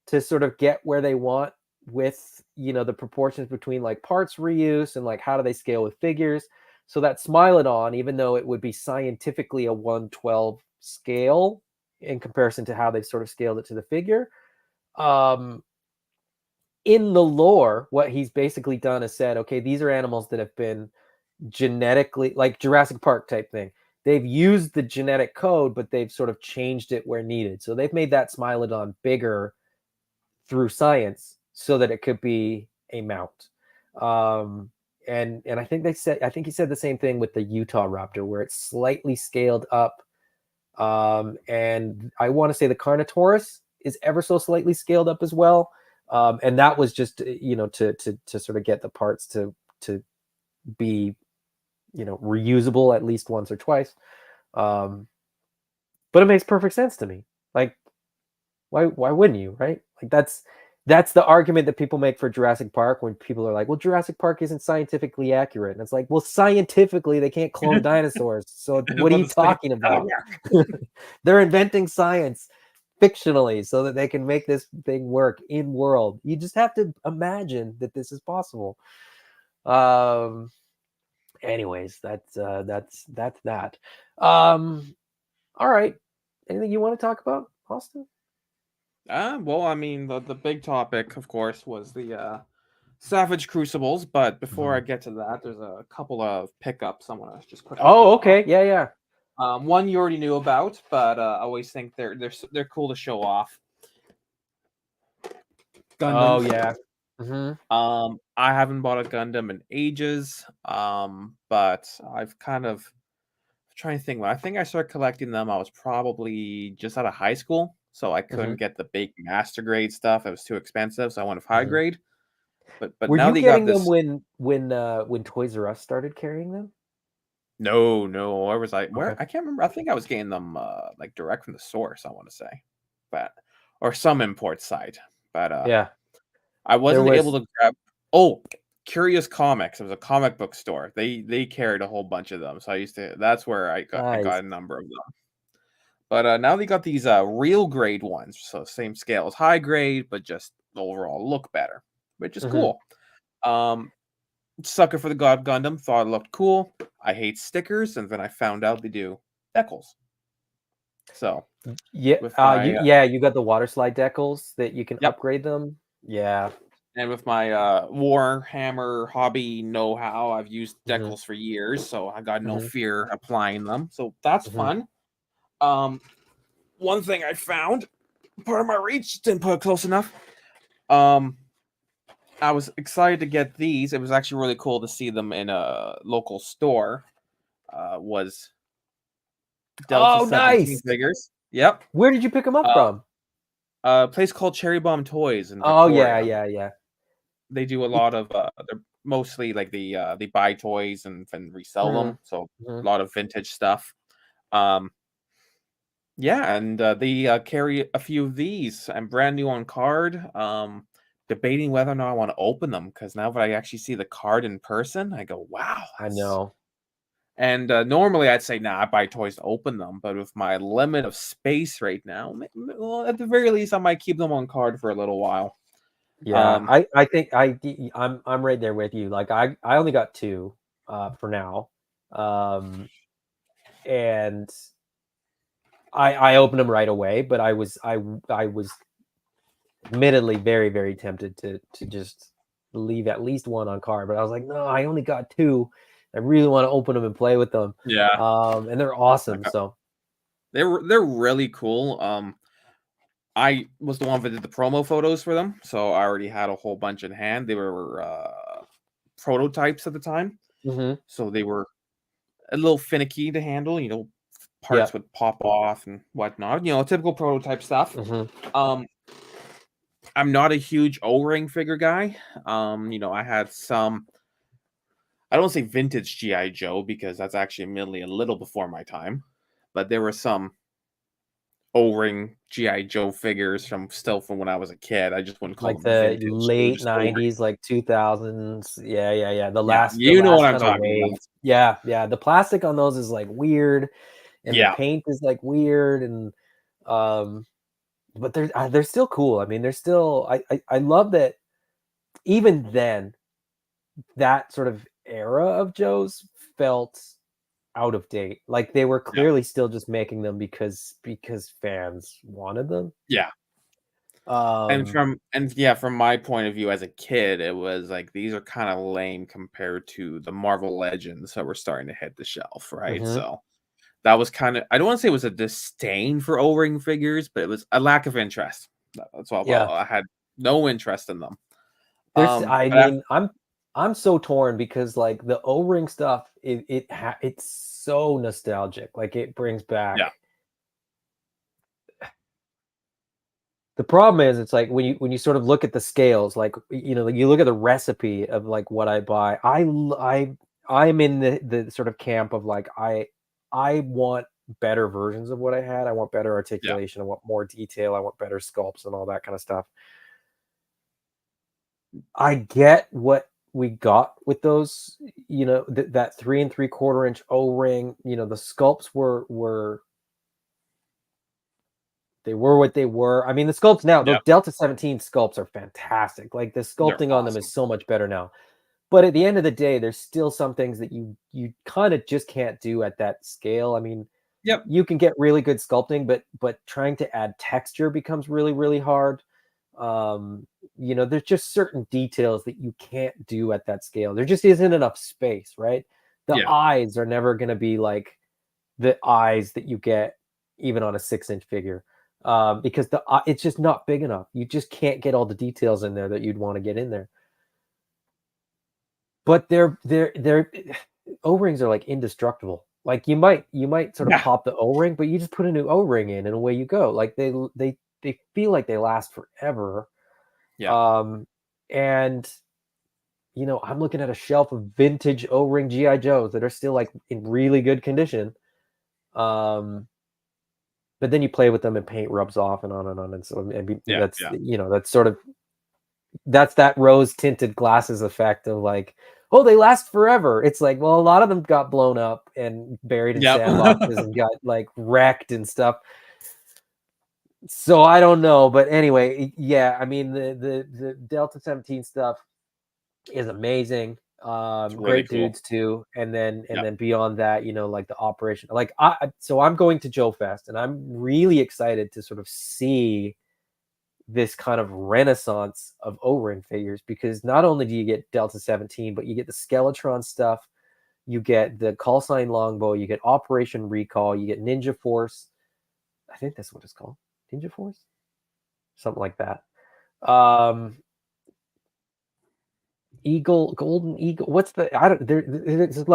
to sort of get where they want with the proportions between like parts reuse and like how do they scale with figures. So that Smilodon, even though it would be scientifically a 1/12 scale in comparison to how they've sort of scaled it to the figure, in the lore, what he's basically done is said, okay, these are animals that have been genetically, like Jurassic Park type thing. They've used the genetic code, but they've sort of changed it where needed. So they've made that Smilodon bigger through science so that it could be a mount. And I think he said the same thing with the Utah Raptor, where it's slightly scaled up. And I want to say the Carnotaurus is ever so slightly scaled up as well. And that was just to sort of get the parts to be reusable at least once or twice. But it makes perfect sense to me. Like, why wouldn't you, right? Like that's the argument that people make for Jurassic Park when people are like, well, Jurassic Park isn't scientifically accurate. And it's like, well, scientifically, they can't clone dinosaurs. So what are you talking about? They're inventing science fictionally so that they can make this thing work in world. You just have to imagine that this is possible. Anyways, that's that. All right. Anything you want to talk about, Austin? Well, I mean, the big topic, of course, was the Savage Crucibles. But before I get to that, there's a couple of pickups I want to just put out. Oh, okay, yeah. One you already knew about, but I always think they're cool to show off. Gundam. Oh yeah. Mm-hmm. I haven't bought a Gundam in ages. But I've kind of trying to think. I think I started collecting them. I was probably just out of high school. so I couldn't get the big master grade stuff. It was too expensive, so I went with high grade. But Were now you they got getting them this. when Toys R Us started carrying them? No, I was like, Okay. where? I can't remember. I think I was getting them like direct from the source, I want to say, but or some import site. But Yeah. I There wasn't able was to grab. Oh, Curious Comics. It was a comic book store. They carried a whole bunch of them. So I used to. That's where I nice. got a number of them. But now they got these real grade ones, so same scale as high grade, but just overall look better, which is cool. Sucker for the God Gundam. Thought it looked cool. I hate stickers, and then I found out they do decals. So Yeah, with my you got the water slide decals that you can yep, upgrade them. Yeah. and with my Warhammer hobby know-how, I've used hmm decals for years, so I got no hmm fear applying them. So that's hmm fun. One thing I found, part of my reach, didn't put it close enough. I was excited to get these. It was actually really cool to see them in a local store. Was Delta Oh, 17 nice. figures. Yep. Where did you pick them up from? A place called Cherry Bomb Toys in Oh, yeah, Victoria. yeah. They do a lot of they're mostly like they buy toys and then resell them. So Mm-hmm. a lot of vintage stuff. Yeah, and they carry a few of these. I'm brand new on card. Debating whether or not I want to open them because now that I actually see the card in person, I go, wow. I know. And normally I'd say, nah, I buy toys to open them. But with my limit of space right now, well, at the very least, I might keep them on card for a little while. Yeah, I think I'm right there with you. Like I only got 2 for now. And I opened them right away, but I was admittedly very, very tempted to just leave at least one on card. But I was like, no, I only got 2. I really want to open them and play with them. Yeah. And they're awesome. So they're really cool. I was the one that did the promo photos for them, so I already had a whole bunch in hand. They were prototypes at the time, so they were a little finicky to handle. You know, parts would pop off and whatnot. You know, typical prototype stuff. I'm not a huge O-ring figure guy. You know, I had some. I don't say vintage GI Joe because that's actually admittedly a little before my time, but there were some O-ring GI Joe figures from when I was a kid. I just wouldn't call like them the vintage. They were late just O-ring. 90s, like 2000s. Yeah. The Yeah, last you know what I'm kind of talking wave. about. Yeah. The plastic on those is like weird, and the Yeah, paint is like weird, and but they're still cool. I mean, they're still. I love that. Even then, that sort of era of Joe's felt out of date. Like they were clearly still just making them because fans wanted them. yeah. And from my point of view as a kid, it was like these are kind of lame compared to the Marvel Legends that were starting to hit the shelf, right? So that was kind of, I don't want to say it was a disdain for O-ring figures, but it was a lack of interest. That's all. Yeah. I had no interest in them. I mean, I'm so torn because like the O-ring stuff, it's so nostalgic. Like it brings back. Yeah. The problem is, it's like when you sort of look at the scales, like you know, you look at the recipe of like what I buy. I'm in the sort of camp of like I want better versions of what I had. I want better articulation. I want more detail. I want better sculpts and all that kind of stuff. I get what we got with those, you know, that 3 3/4 inch O-ring. You know, the sculpts were they were what they were. I mean, the sculpts now, those Delta 17 sculpts are fantastic. Like the sculpting on them is so much better now. But at the end of the day, there's still some things that you kind of just can't do at that scale. I mean, you can get really good sculpting, but trying to add texture becomes really, really hard. You know, there's just certain details that you can't do at that scale. There just isn't enough space, right? The eyes are never going to be like the eyes that you get even on a 6-inch figure, because it's just not big enough. You just can't get all the details in there that you'd want to get in there. But they're O-rings are like indestructible. Like you might sort of pop the O-ring, but you just put a new O-ring in and away you go. Like they they feel like they last forever. Yeah. And I'm looking at a shelf of vintage O-ring GI Joes that are still like in really good condition. But then you play with them and paint rubs off and on and on. And so that's that's sort of that rose tinted glasses effect of like, oh, they last forever. It's like, well, a lot of them got blown up and buried in sandboxes and got like wrecked and stuff. So I don't know, but anyway, yeah, I mean the Delta 17 stuff is amazing. Really Great cool. dudes too, and then beyond that, like the operation, like so I'm going to Joe Fest, and I'm really excited to sort of see this kind of renaissance of O-ring figures, because not only do you get Delta 17, but you get the Skeletron stuff, you get the Call Sign Longbow, you get Operation Recall, you get Ninja Force. I think that's what it's called, Ninja Force, something like that. Golden Eagle. What's the? I don't. There's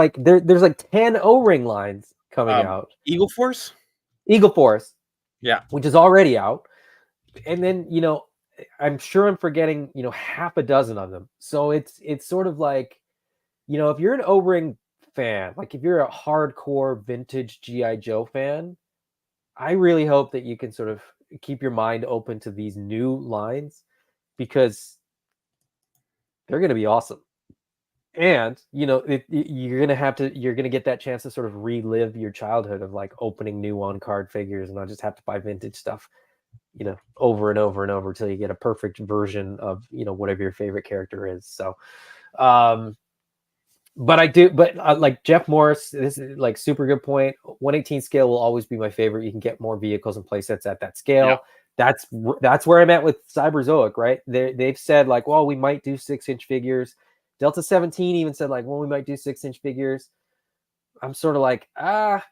like 10 O-ring lines coming out. Eagle Force. Eagle Force. Yeah, which is already out, and then I'm sure I'm forgetting half a dozen of them. So it's sort of like, if you're an O-ring fan, like if you're a hardcore vintage GI Joe fan, I really hope that you can sort of keep your mind open to these new lines, because they're going to be awesome. And you're going to get that chance to sort of relive your childhood of like opening new on-card figures and not just have to buy vintage stuff over and over and over till you get a perfect version of whatever your favorite character is. So but like Jeff Morris, this is like super good point. 1/18 scale will always be my favorite. You can get more vehicles and playsets at that scale. That's where I'm at with Cyberzoic, right? They've said like, well, we might do 6-inch figures. Delta 17 even said like, well, we might do 6-inch figures. I'm sort of like, I'm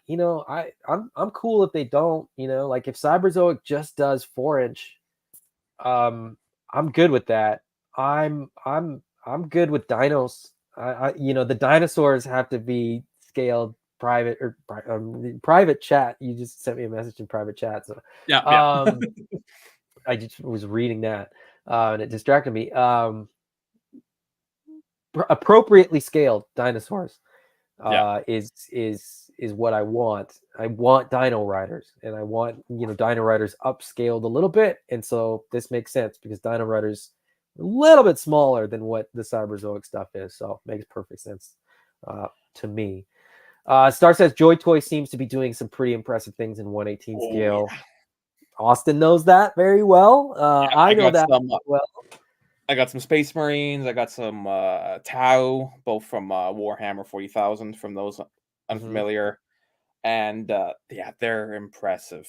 cool if they don't, like if Cyberzoic just does 4-inch, I'm good with that. I'm good with dinos. The dinosaurs have to be scaled private or private chat. You just sent me a message in private chat. So I just was reading that and it distracted me. Appropriately scaled dinosaurs is what I want. I want Dino Riders, and I want Dino Riders upscaled a little bit, and so this makes sense because Dino Riders are a little bit smaller than what the Cyberzoic stuff is, so it makes perfect sense to me. Star says Joy Toy seems to be doing some pretty impressive things in 1/18 scale. Yeah. Austin knows that very well. I know that well. I got some Space Marines. I got some Tau, both from Warhammer 40,000, from those unfamiliar. And they're impressive.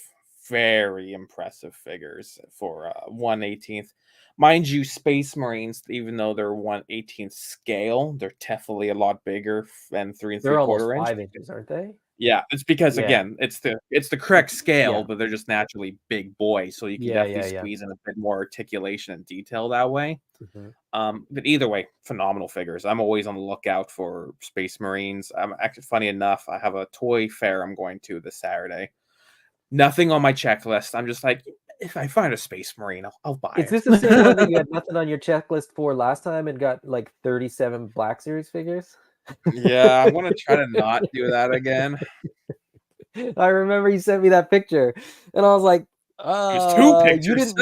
Very impressive figures for 1/18. Mind you, Space Marines, even though they're 1/18 scale, they're definitely a lot bigger than 3 3/4 inch. They're almost 5 inches, aren't they? Yeah, it's because again, it's the correct scale, but they're just naturally big boys, so you can definitely squeeze in a bit more articulation and detail that way. But either way, phenomenal figures. I'm always on the lookout for Space Marines. I'm actually, funny enough, I have a toy fair I'm going to this Saturday. Nothing on my checklist. I'm just like, if I find a Space Marine, I'll buy it. Is this the same one that you had nothing on your checklist for last time and got like 37 Black Series figures? Yeah, I want to try to not do that again. I remember you sent me that picture, and I was like, "There's 2 pictures."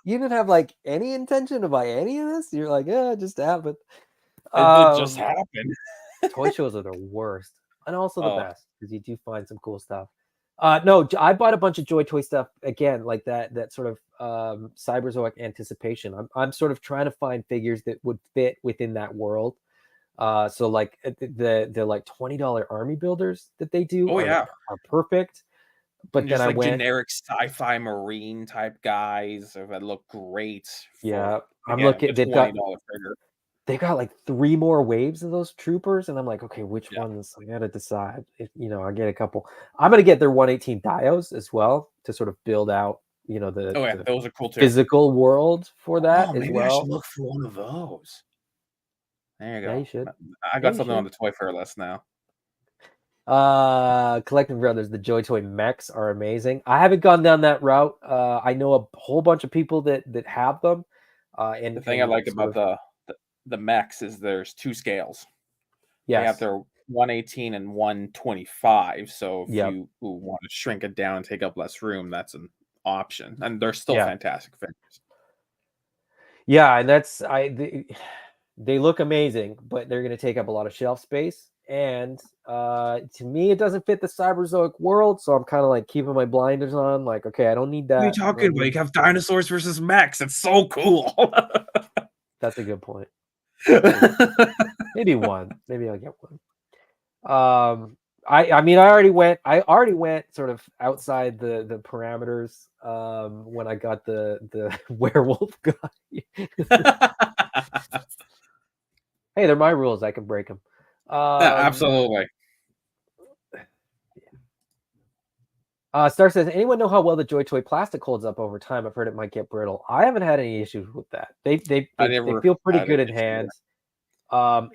You didn't have like any intention to buy any of this. You're like, yeah, it just happened. It just happened. Toy shows are the worst, and also the best because you do find some cool stuff. No, I bought a bunch of Joy Toy stuff again, like that sort of Cyberzoic anticipation. I'm sort of trying to find figures that would fit within that world. So like the like $20 army builders that they do are perfect. But and then just I went generic sci-fi marine type guys that look great. I'm looking. They've got like 3 more waves of those troopers, and I'm like, okay, which ones? I gotta decide. I get a couple. I'm gonna get their 1/18 Dios as well to sort of build out, the those are cool too. Physical world for that as well. I should look for one of those. There you go. Yeah, you should. I got something on the toy fair list now. Collecting Brothers, the Joy Toy mechs are amazing. I haven't gone down that route. I know a whole bunch of people that have them. The thing I like sort about of, the mechs is there's two scales. They have yes, their 118 and 125. So if yep, you want to shrink it down and take up less room, that's an option. And they're still yeah, fantastic figures. yeah, and they look amazing, but they're going to take up a lot of shelf space. And to me, it doesn't fit the Cyberzoic world, so I'm kind of like keeping my blinders on. Like, okay, I don't need What are you that. talking about? You have dinosaurs versus mechs. It's so cool. That's a good point. That's a good point. Maybe one. Maybe I'll get one. I mean I already went sort of outside the parameters when I got the werewolf guy. Hey, they're my rules. I can break them. Yeah, absolutely. Star says, anyone know how well the Joy Toy plastic holds up over time? I've heard it might get brittle. I haven't had any issues with that. They feel pretty good in hands.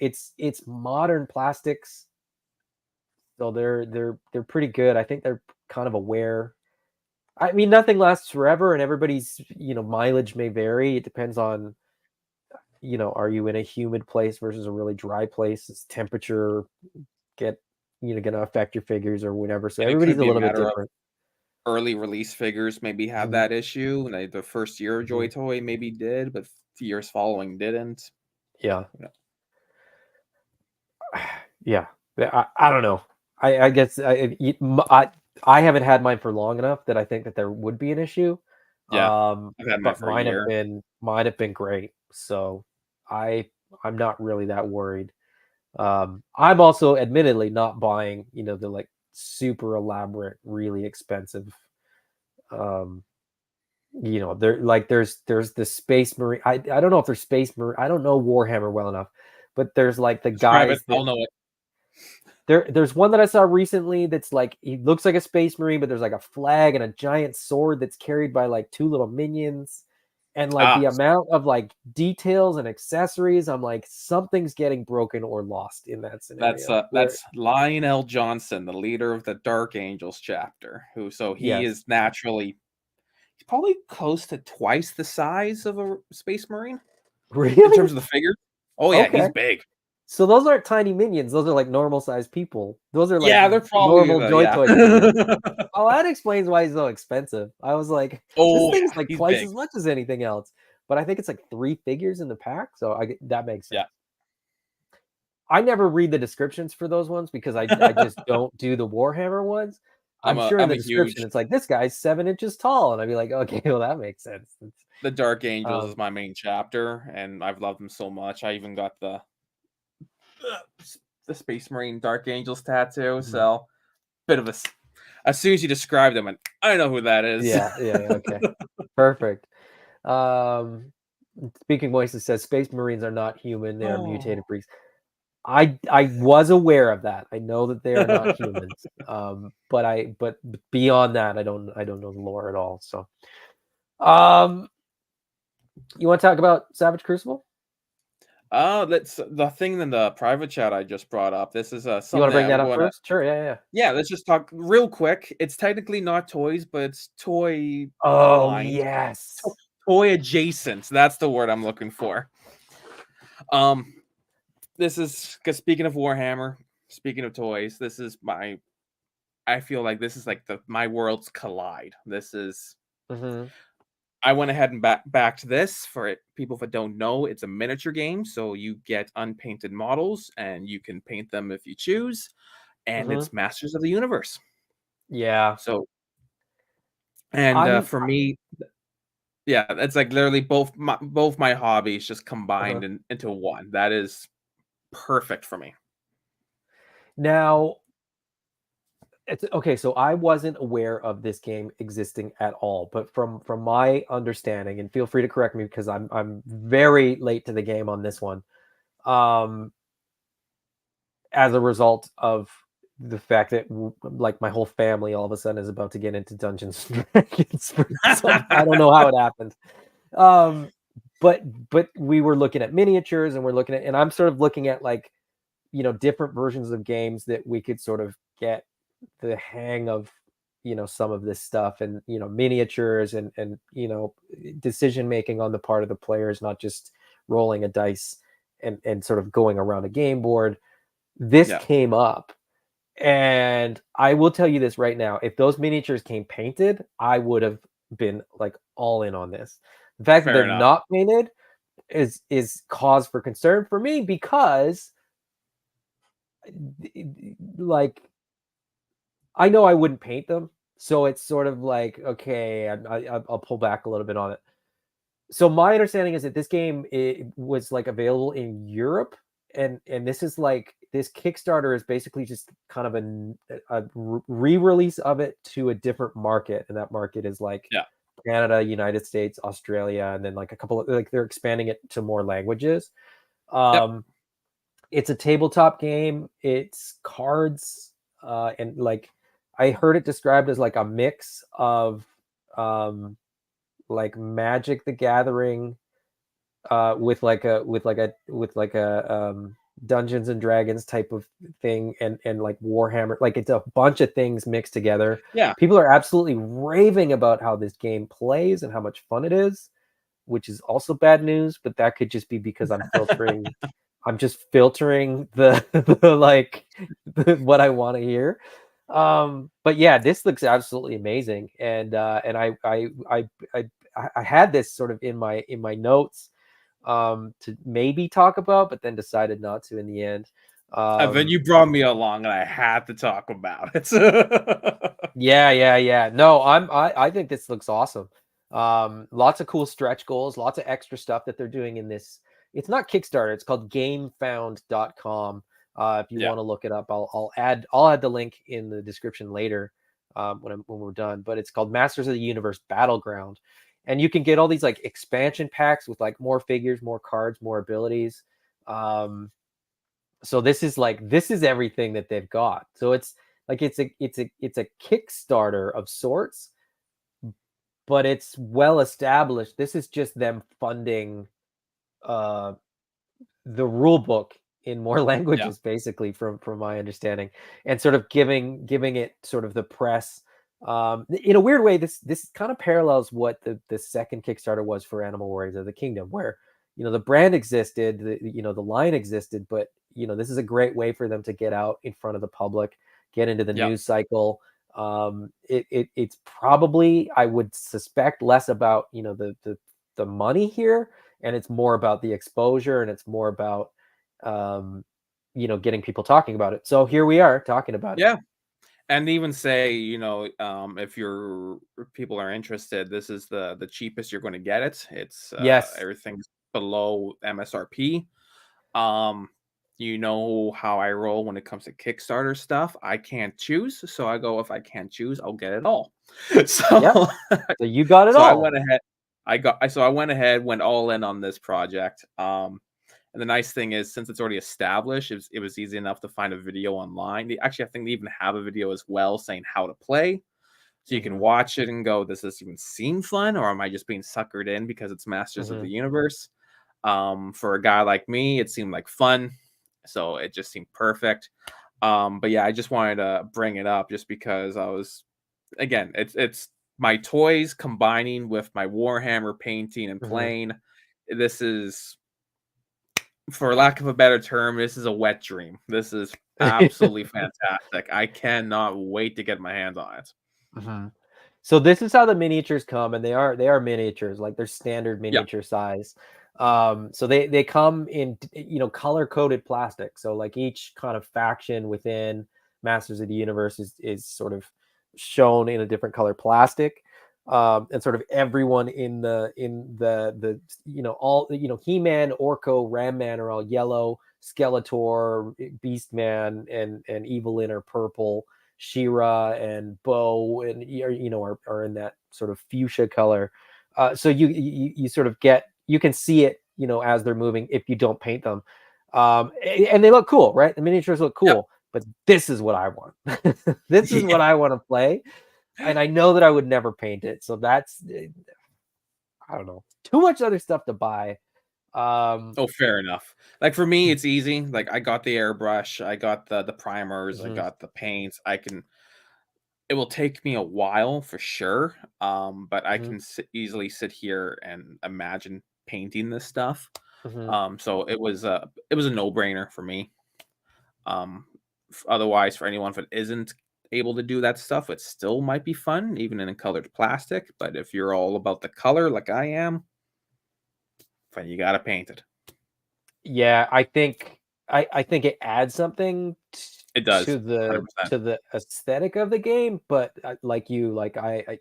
It's modern plastics, so they're pretty good. I think they're kind of aware. I mean, nothing lasts forever, and everybody's mileage may vary. It depends on are you in a humid place versus a really dry place? Is temperature going to affect your figures or whatever? So everybody's a little bit different. Early release figures maybe have that issue, and the first year of Joy Toy maybe did, but the years following didn't. Yeah. Yeah. I don't know. I guess I haven't had mine for long enough that I think that there would be an issue. Yeah, I've had mine but for a year. Mine have been great. So I'm not really that worried. I'm also admittedly not buying, the like super elaborate, really expensive. There like there's the Space Marine. I don't know if there's Space Marine. I don't know Warhammer well enough, but there's like the guys that I'll know it. There's one that I saw recently that's like he looks like a Space Marine, but there's like a flag and a giant sword that's carried by like two little minions. And like the amount of like details and accessories, I'm like, something's getting broken or lost in that scenario. That's Lionel Johnson, the leader of the Dark Angels chapter, he is naturally he's probably close to twice the size of a Space Marine. Really? In terms of the figure. Oh yeah, okay. He's big. So those aren't tiny minions. Those are like normal sized people. Those are like they're probably normal Joy Toy figures. Oh, that explains why he's so expensive. I was like, this thing's like twice as much as anything else. But I think it's like 3 figures in the pack, so that makes sense. Yeah. I never read the descriptions for those ones because I just don't do the Warhammer ones. I'm sure in the description it's like this guy's 7 inches tall, and I'd be like, okay, well that makes sense. The Dark Angels is my main chapter, and I've loved them so much. I even got the Space Marine Dark Angels tattoo. So bit of as soon as you describe them, I know who that is. Yeah, okay. Perfect. Speaking Voices says Space Marines are not human, they are mutated freaks. I was aware of that. I know that they are not humans. But beyond that, I don't know the lore at all. So you want to talk about Savage Crucible? That's the thing in the private chat I just brought up. This is something you want to bring that up first? Sure, yeah. Let's just talk real quick. It's technically not toys, but it's toy. Yes, toy adjacent. That's the word I'm looking for. This is because speaking of Warhammer, speaking of toys, this is I feel like this is like my worlds collide. This is. I went ahead and backed this for it. People that don't know, it's a miniature game, so you get unpainted models and you can paint them if you choose, and it's Masters of the Universe. Yeah. So, and for me, yeah, it's like literally both my hobbies just combined into one. That is perfect for me. Now, it's okay. So I wasn't aware of this game existing at all, but from my understanding, and feel free to correct me because I'm very late to the game on this one. As a result of the fact that like my whole family all of a sudden is about to get into Dungeons and Dragons. I don't know how it happened. But we were looking at miniatures and we're looking at, and I'm sort of looking at like, different versions of games that we could sort of get the hang of, some of this stuff, and, miniatures, and, decision making on the part of the players, not just rolling a dice and sort of going around a game board. This came up, and I will tell you this right now: if those miniatures came painted, I would have been like all in on this. The fact that they're not painted is cause for concern for me, because like, I know I wouldn't paint them, so it's sort of like, okay, I'll pull back a little bit on it. So my understanding is that this game, it was like available in Europe, and this is like, this Kickstarter is basically just kind of a re-release of it to a different market, and that market is like Canada, United States, Australia, and then like a couple of, like, they're expanding it to more languages. It's a tabletop game. It's cards, and like, I heard it described as like a mix of like Magic the Gathering, with like a Dungeons and Dragons type of thing, and like Warhammer. Like, it's a bunch of things mixed together. People are absolutely raving about how this game plays and how much fun it is, which is also bad news, but that could just be because I'm just filtering what I want to hear. But yeah, this looks absolutely amazing, and I had this sort of in my notes to maybe talk about, but then decided not to in the end. And then you brought me along, and I had to talk about it. Yeah. No, I think this looks awesome. Lots of cool stretch goals, lots of extra stuff that they're doing in this. It's not Kickstarter, it's called gamefound.com. If you want to look it up, I'll add the link in the description later, when we're done. But it's called Masters of the Universe Battleground, and you can get all these like expansion packs with like more figures, more cards, more abilities. So this is everything that they've got. So it's like, it's a Kickstarter of sorts, but it's well established. This is just them funding the rule book in more languages, basically, from my understanding, and sort of giving it sort of the press. In a weird way, this kind of parallels what the second Kickstarter was for Animal Warriors of the Kingdom, where, the brand existed, the line existed, but this is a great way for them to get out in front of the public, get into the news cycle. It's probably, I would suspect, less about the money here, and it's more about the exposure, and it's more about getting people talking about it. So here we are talking about it. And even say, if people are interested, this is the cheapest you're going to get it. It's everything's below MSRP. You know how I roll when it comes to Kickstarter stuff. I can't choose, so I go, if I can't choose, I'll get it all. So you got it all. I went ahead. I went ahead, went all in on this project. And the nice thing is, since it's already established, it was easy enough to find a video online. I think they even have a video as well saying how to play. So you can watch it and go, does this even seem fun, or am I just being suckered in because it's Masters of the Universe? For a guy like me, it seemed like fun. So it just seemed perfect. But yeah, I just wanted to bring it up just because I was, again, it's my toys combining with my Warhammer painting and playing. This is, for lack of a better term, this is a wet dream. This is absolutely fantastic. I cannot wait to get my hands on it. So this is how the miniatures come, and they are miniatures, like they're standard miniature size. So they come in color coded plastic. So like each kind of faction within Masters of the Universe is sort of shown in a different color plastic. And sort of everyone in the all He-Man, Orko, Ram-Man are all yellow. Skeletor, Beastman, and Evelyn are purple. She-Ra and Bo and are in that sort of fuchsia color. So you sort of you can see it as they're moving if you don't paint them, and they look cool, right? The miniatures look cool, but this is what I want. This is what I want to play, and I know that I would never paint it. So that's, I don't know, too much other stuff to buy. Oh, fair enough. Like for me, it's easy. Like I got the airbrush, I got the primers, I got the paints. It will take me a while for sure, but I can easily sit here and imagine painting this stuff. So it was a no-brainer for me. Otherwise, for anyone that isn't able to do that stuff, it still might be fun, even in colored plastic. But if you're all about the color, like I am, then you gotta paint it. Yeah, I think it adds something It does, to the 100%. aesthetic of the game, but like you, like I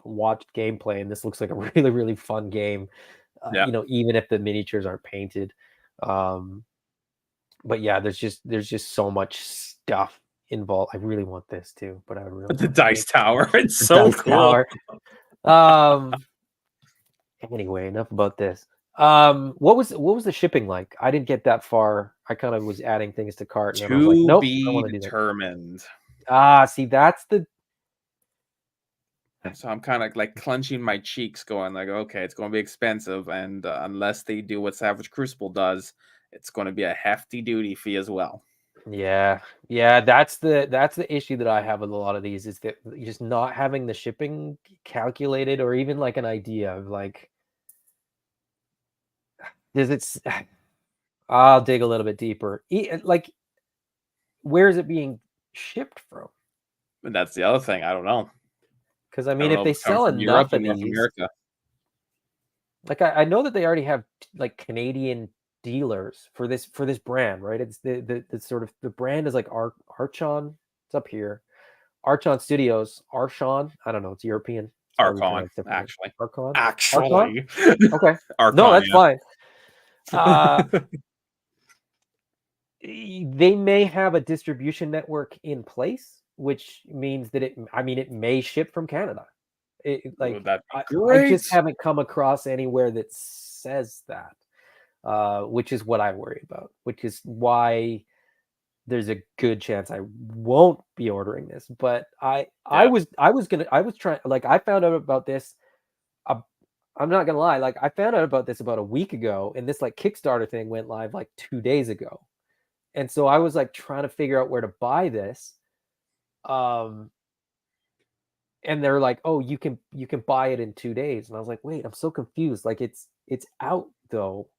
watched gameplay, and this looks like a really really fun game. Yeah. Even if the miniatures aren't painted. Um, but yeah, there's just so much stuff involved. I really want this too, but I would really The want the dice tower, it's the so dice cool. tower. Anyway, enough about this. What was the shipping like? I didn't get that far. I kind of was adding things to cart, and then I was like, To nope, I don't be want to do that. determined. See, that's the So I'm kind of like clenching my cheeks, going like, okay, it's going to be expensive, and unless they do what Savage Crucible does, it's going to be a hefty duty fee as well. yeah. That's the issue that I have with a lot of these, is that just not having the shipping calculated, or even like an idea of like, does it? I'll dig a little bit deeper. Like, where is it being shipped from? And that's the other thing. I don't know. Because I I mean, don't if know if they it comes sell from Europe enough or of North these, America. like I know that they already have like Canadian dealers for this brand, right? It's the sort of, the brand is like Archon. It's up here. Archon Studios. Archon. I don't know. It's European. It's probably Archon, pronounced differently. actually. Archon. Archon. Actually. Okay. No, Archon, that's yeah. fine. They may have a distribution network in place, which means that it may ship from Canada. Would that be I great? just haven't come across anywhere that says that, which is what I worry about, which is why there's a good chance I won't be ordering this. But I was trying, like, I found out about this. Uh, I'm not gonna lie, like I found out about this about a week ago, and this like Kickstarter thing went live like 2 days ago, and so I was like trying to figure out where to buy this. Um, and they're like, "Oh, you can buy it in 2 days," and I was like, "Wait, I'm so confused. Like it's out though.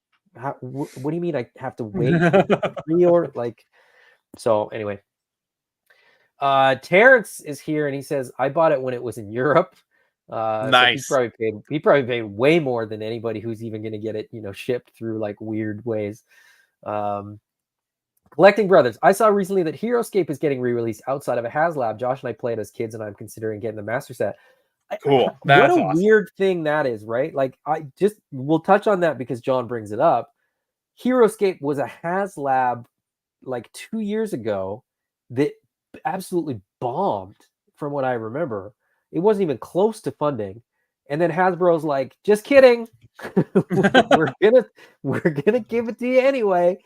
What do you mean I have to wait to pre-order?" Like, so anyway, Terrence is here, and he says, "I bought it when it was in Europe." So Nice. he probably paid way more than anybody who's even going to get it, shipped through like weird ways. Collecting Brothers. I saw recently that HeroScape is getting re-released outside of a HasLab. Josh and I played as kids, and I'm considering getting the master set. Cool. What That's a awesome. weird thing that is, right? Like, we'll touch on that because John brings it up. HeroScape was a HasLab like 2 years ago that absolutely bombed, from what I remember. It wasn't even close to funding. And then Hasbro's like, just kidding. we're gonna give it to you anyway.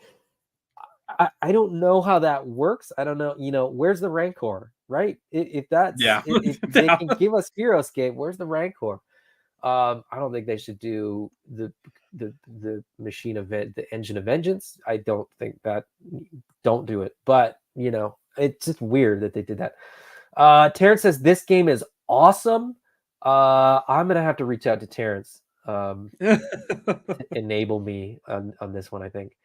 I don't know how that works. I don't know, where's the Rancor, right? If they can give us HeroScape, where's the Rancor? I don't think they should do the machine event, the Engine of Vengeance. I don't think that. Don't do it. But it's just weird that they did that. Terrence says this game is awesome. I'm gonna have to reach out to Terrence to enable me on this one, I think.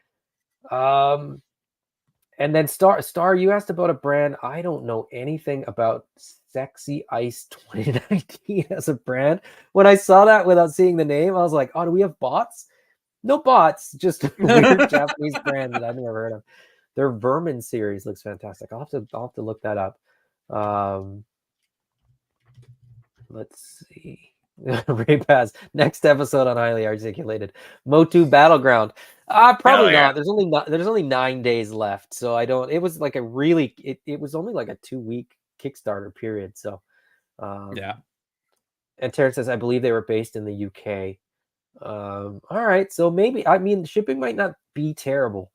And then Star, you asked about a brand. I don't know anything about Sexy Ice 2019 as a brand. When I saw that without seeing the name, I was like, "Oh, do we have bots?" No bots, just a weird Japanese brand that I've never heard of. Their Vermin series looks fantastic. I'll have to look that up. Let's see. Repass. Next episode on Highly Articulated. Motu Battleground. Probably not. There's only 9 days left. So I don't. It was like it was only like a 2-week Kickstarter period. So yeah. And Terrence says, I believe they were based in the UK. All right. So maybe, I mean, shipping might not be terrible.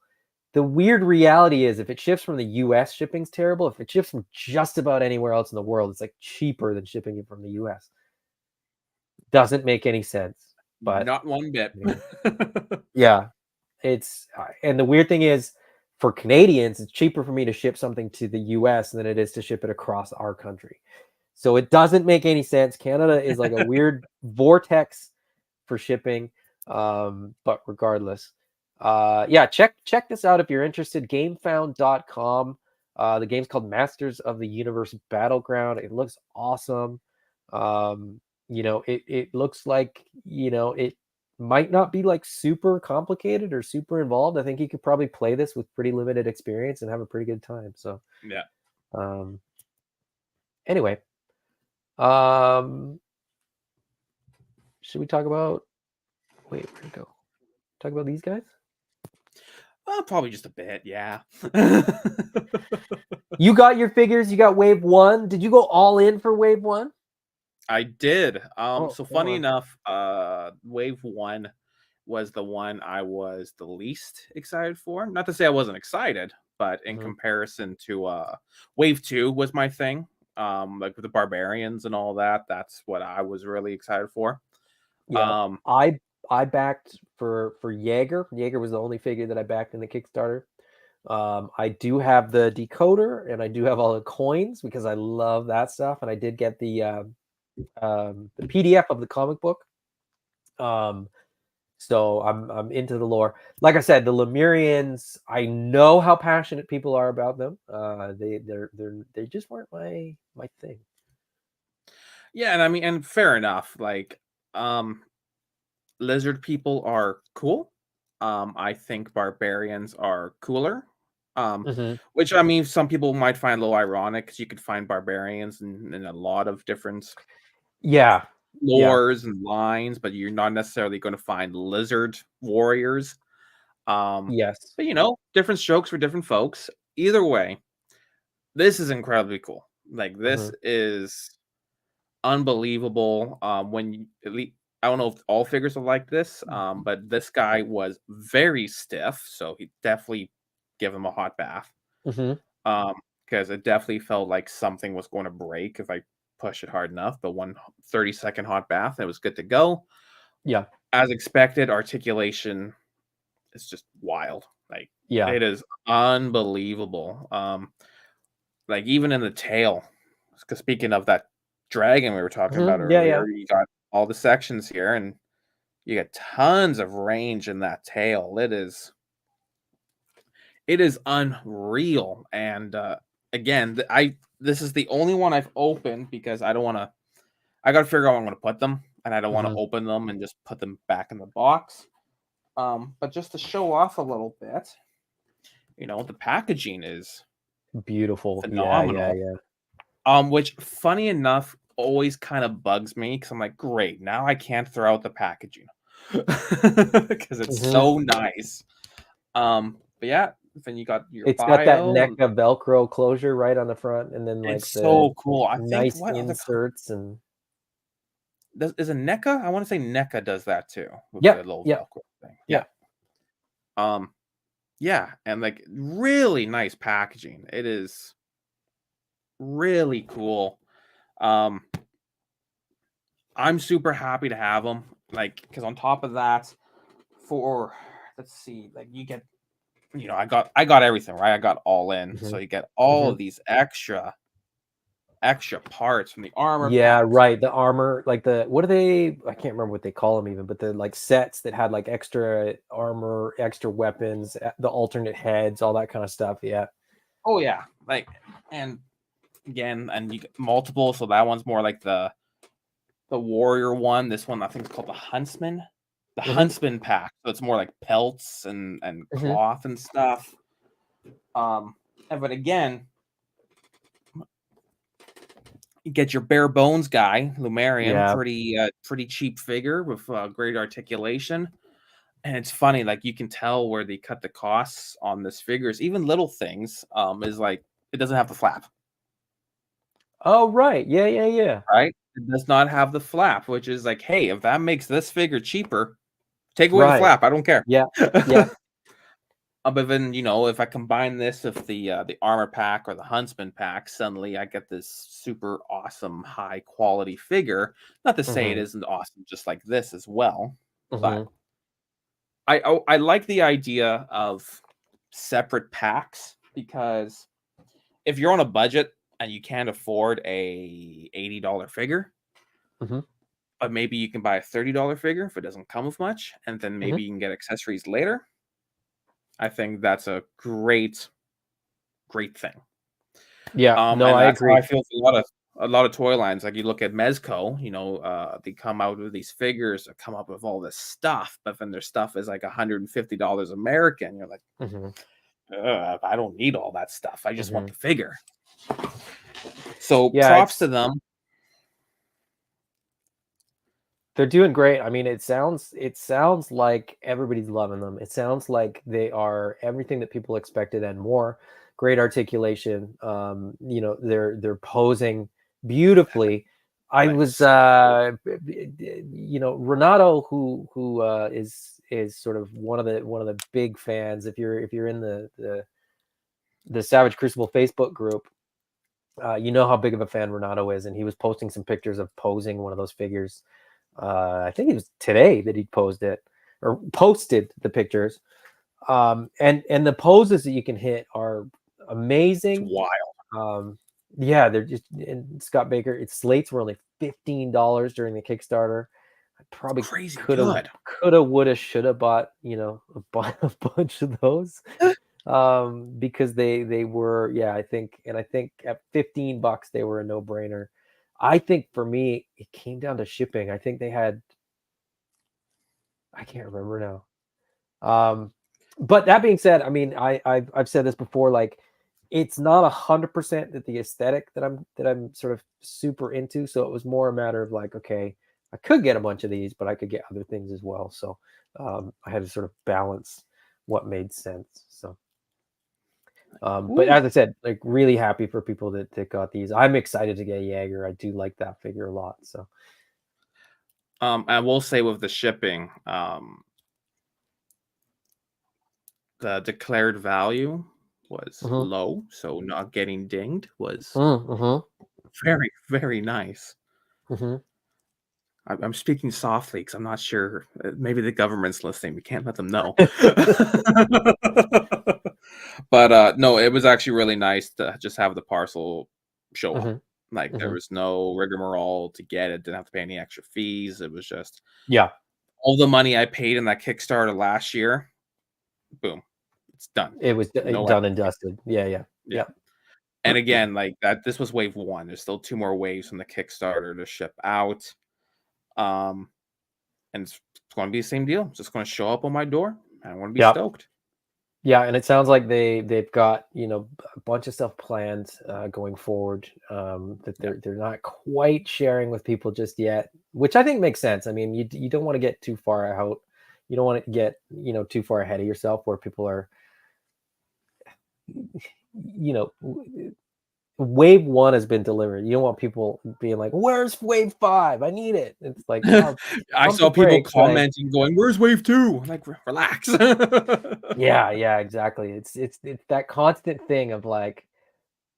The weird reality is, if it ships from the US, shipping's terrible. If it ships from just about anywhere else in the world, it's like cheaper than shipping it from the US. Doesn't make any sense. but Not one bit. anyway. Yeah, it's and the weird thing is, for Canadians, it's cheaper for me to ship something to the US than it is to ship it across our country. So it doesn't make any sense. Canada is like a weird vortex for shipping. But regardless, yeah, check this out if you're interested. Gamefound.com. The game's called Masters of the Universe Battleground. It looks awesome. It looks like, it might not be like super complicated or super involved. I think you could probably play this with pretty limited experience and have a pretty good time. So yeah. Anyway, should we talk about, where'd it go? Talk about these guys? Probably just a bit, yeah. You got your figures, you got wave 1. Did you go all in for wave 1? I did. So funny on. enough, wave 1 was the one I was the least excited for. Not to say I wasn't excited, but in comparison to wave 2 was my thing. Like with the barbarians and all that, that's what I was really excited for. Yeah. I backed for Jaeger. Jaeger was the only figure that I backed in the Kickstarter. I do have the decoder and I do have all the coins because I love that stuff. And I did get the PDF of the comic book. So I'm into the lore. Like I said, the Lemurians, I know how passionate people are about them. They just weren't my thing. Yeah, and I mean, and fair enough. Like, lizard people are cool. I think barbarians are cooler. Which, I mean, some people might find a little ironic because you could find barbarians in a lot of different lores and lines, but you're not necessarily going to find lizard warriors. Yes. But different strokes for different folks. Either way, this is incredibly cool. Like, this is unbelievable. When you, at least, I don't know if all figures are like this, but this guy was very stiff, so he definitely give him a hot bath. Because it definitely felt like something was going to break if I push it hard enough. But 30-second hot bath, it was good to go. Yeah. As expected, articulation is just wild. Like, it is unbelievable. Like, even in the tail, because speaking of that dragon we were talking about earlier, you got all the sections here, and you get tons of range in that tail. It is unreal. And again, this is the only one I've opened because I got to figure out where I'm going to put them, and I don't want to open them and just put them back in the box. But just to show off a little bit, the packaging is beautiful. Phenomenal. Which, funny enough, always kind of bugs me because I'm like, great, now I can't throw out the packaging because it's so nice. But yeah, then you got your It's got that NECA Velcro closure right on the front, and then like it's so cool. I nice think what inserts and is a NECA? I want to say NECA does that too. With the little Velcro thing. Yeah. Yeah, and like really nice packaging. It is really cool. I'm super happy to have them. Like, because on top of that, let's see, like you get, I got everything, right? I got all in, so you get all of these extra parts from the armor. Yeah, packs. Right. The armor, like what are they? I can't remember what they call them even, but the like sets that had like extra armor, extra weapons, the alternate heads, all that kind of stuff. Yeah. Oh yeah, like, and again, and you get multiple. So that one's more like the warrior one. This one I think is called the huntsman. The huntsman pack. So it's more like pelts and cloth and stuff. But again, you get your bare bones guy, Lemurian, pretty cheap figure with great articulation. And it's funny, like you can tell where they cut the costs on this figures. Even little things is like it doesn't have the flap. Oh right, yeah. Right, it does not have the flap, which is like, hey, if that makes this figure cheaper, take away the flap. I don't care. Yeah. But then, if I combine this with the armor pack or the huntsman pack, suddenly I get this super awesome high quality figure. Not to say it isn't awesome just like this as well, But I like the idea of separate packs, because if you're on a budget and you can't afford a $80 figure, but maybe you can buy a $30 figure if it doesn't come with much, and then maybe you can get accessories later. I think that's a great thing. Yeah, no, and I that's agree. how I feel with a lot of toy lines. Like, you look at Mezco, you know, they come out with these figures that come up with all this stuff, but then their stuff is like $150 American. You're like, I don't need all that stuff. I just want the figure. So props to them. They're doing great. I mean, it sounds like everybody's loving them. It sounds like they are everything that people expected and more. Great articulation. You know, they're posing beautifully. I was, you know, Renato, who is sort of one of the big fans. If you're in the Savage Crucible Facebook group, you know how big of a fan Renato is, and he was posting some pictures of posing one of those figures. I think it was today that he posted the pictures. And the poses that you can hit are amazing. It's wild. Yeah, they're just, and Scott Baker, its slates were only $15 during the Kickstarter. I probably could have, would have, should have bought, you know, a bunch of those. Because they were, yeah, I think at $15 they were a no-brainer. I think for me, it came down to shipping. I think they had, I can't remember now. But that being said, I mean, I've said this before, like, it's not 100% that the aesthetic that I'm sort of super into. So it was more a matter of like, okay, I could get a bunch of these, but I could get other things as well. So I had to sort of balance what made sense. So. But as I said, like, really happy for people that got these. I'm excited to get a Jaeger. I do like that figure a lot. So, I will say with the shipping, the declared value was low, so not getting dinged was very, very nice. I'm speaking softly because I'm not sure. Maybe the government's listening. We can't let them know. But no, it was actually really nice to just have the parcel show up. Like, there was no rigmarole to get it. Didn't have to pay any extra fees. It was just all the money I paid in that Kickstarter last year. Boom, it's done. It was done and dusted. Yeah. And again, like that, this was wave 1. There's still 2 more waves from the Kickstarter to ship out. And it's going to be the same deal. It's just going to show up on my door. I want to be stoked. Yeah, and it sounds like they've got, you know, a bunch of stuff planned going forward that they're not quite sharing with people just yet, which I think makes sense. I mean, you don't want to get too far out. You don't want to get, you know, too far ahead of yourself where people are, you know, wave 1 has been delivered. You don't want people being like, "Where's wave 5? I need it." It's like, oh, I saw people commenting, going, "Where's wave 2?" I'm like, relax. Yeah, exactly. It's that constant thing of like,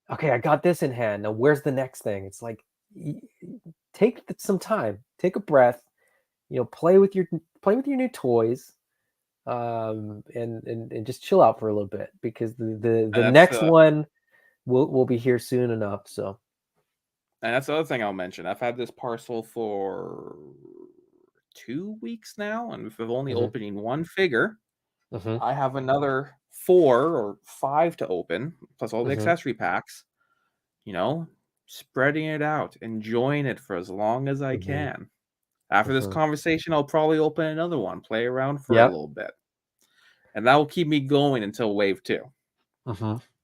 okay, I got this in hand. Now where's the next thing? It's like, take some time, take a breath, you know, play with your new toys, and just chill out for a little bit, because the next one will be here soon enough. So, and that's the other thing I'll mention. I've had this parcel for 2 weeks now, and if I'm only opening 1 figure, I have another 4 or 5 to open, plus all the accessory packs. You know, spreading it out, enjoying it for as long as I can. After this conversation, I'll probably open another one, play around for a little bit, and that will keep me going until wave 2.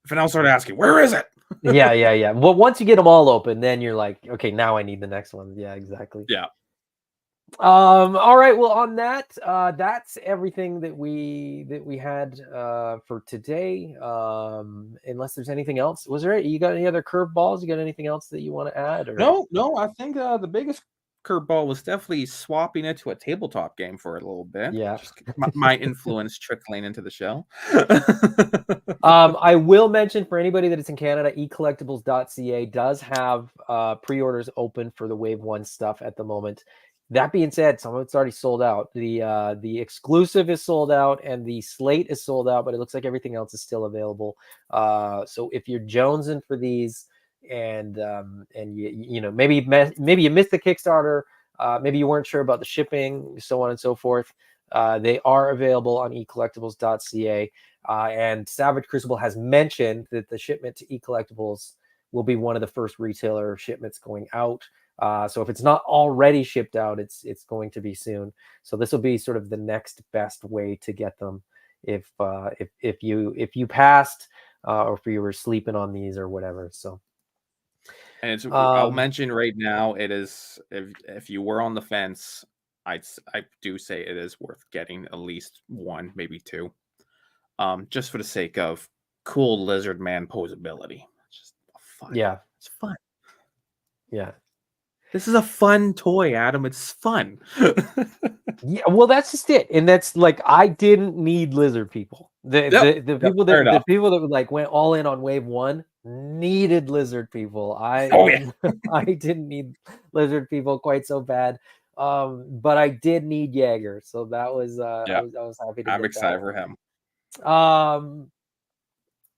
If I'll start asking, where is it? Yeah. Well, once you get them all open, then you're like, okay, now I need the next one. Yeah, exactly. Yeah. All right. Well, on that, that's everything that we had for today. Unless there's anything else, you got any other curveballs? You got anything else that you want to add? Or? No. I think the biggest curveball was definitely swapping it to a tabletop game for a little bit. Yeah, just my influence trickling into the show. I will mention, for anybody that is in Canada, eCollectibles.ca does have pre-orders open for the Wave 1 stuff at the moment. That being said, some of it's already sold out. The exclusive is sold out, and the slate is sold out, but it looks like everything else is still available. So if you're jonesing for these, and you know, maybe you missed the Kickstarter, maybe you weren't sure about the shipping, so on and so forth, they are available on eCollectibles.ca. And Savage Crucible has mentioned that the shipment to eCollectibles will be one of the first retailer shipments going out. So if it's not already shipped out, it's going to be soon. So this will be sort of the next best way to get them if you passed or if you were sleeping on these or whatever. So, and it's I'll mention right now, it is, if you were on the fence, I do say it is worth getting at least one, maybe two, just for the sake of cool lizard man posability. It's just fun. Yeah, it's fun. Yeah. This is a fun toy, Adam. It's fun. Yeah, well, that's just it, and that's like, I didn't need lizard people. The people that like went all in on wave one needed lizard people. I didn't need lizard people quite so bad, but I did need Jaeger, so that was I was happy to. I'm excited for him. All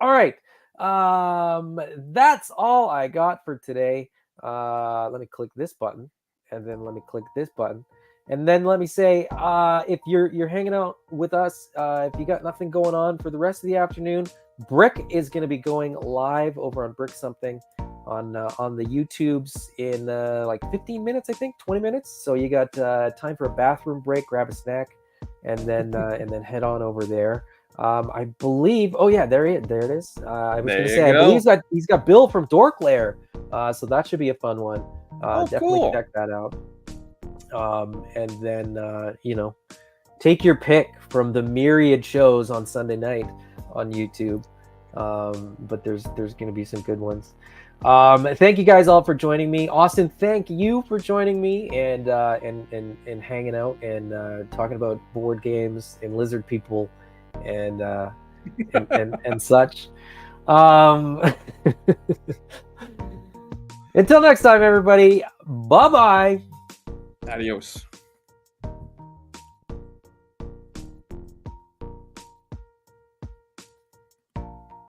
right, that's all I got for today. Let me click this button, and then let me click this button, and then let me say, if you're hanging out with us, if you got nothing going on for the rest of the afternoon, Brick is going to be going live over on Brick Something on the YouTubes in like 15 minutes, I think 20 minutes. So you got time for a bathroom break, grab a snack, and then head on over there. I believe. Oh yeah, there it is. I was going to say, I believe he's got Bill from Dorklair. So that should be a fun one. Definitely cool. Check that out. And then you know, take your pick from the myriad shows on Sunday night on YouTube. But there's going to be some good ones. Thank you guys all for joining me. Austin, thank you for joining me and hanging out and talking about board games and lizard people and such. Until next time, everybody. Bye-bye. Adios.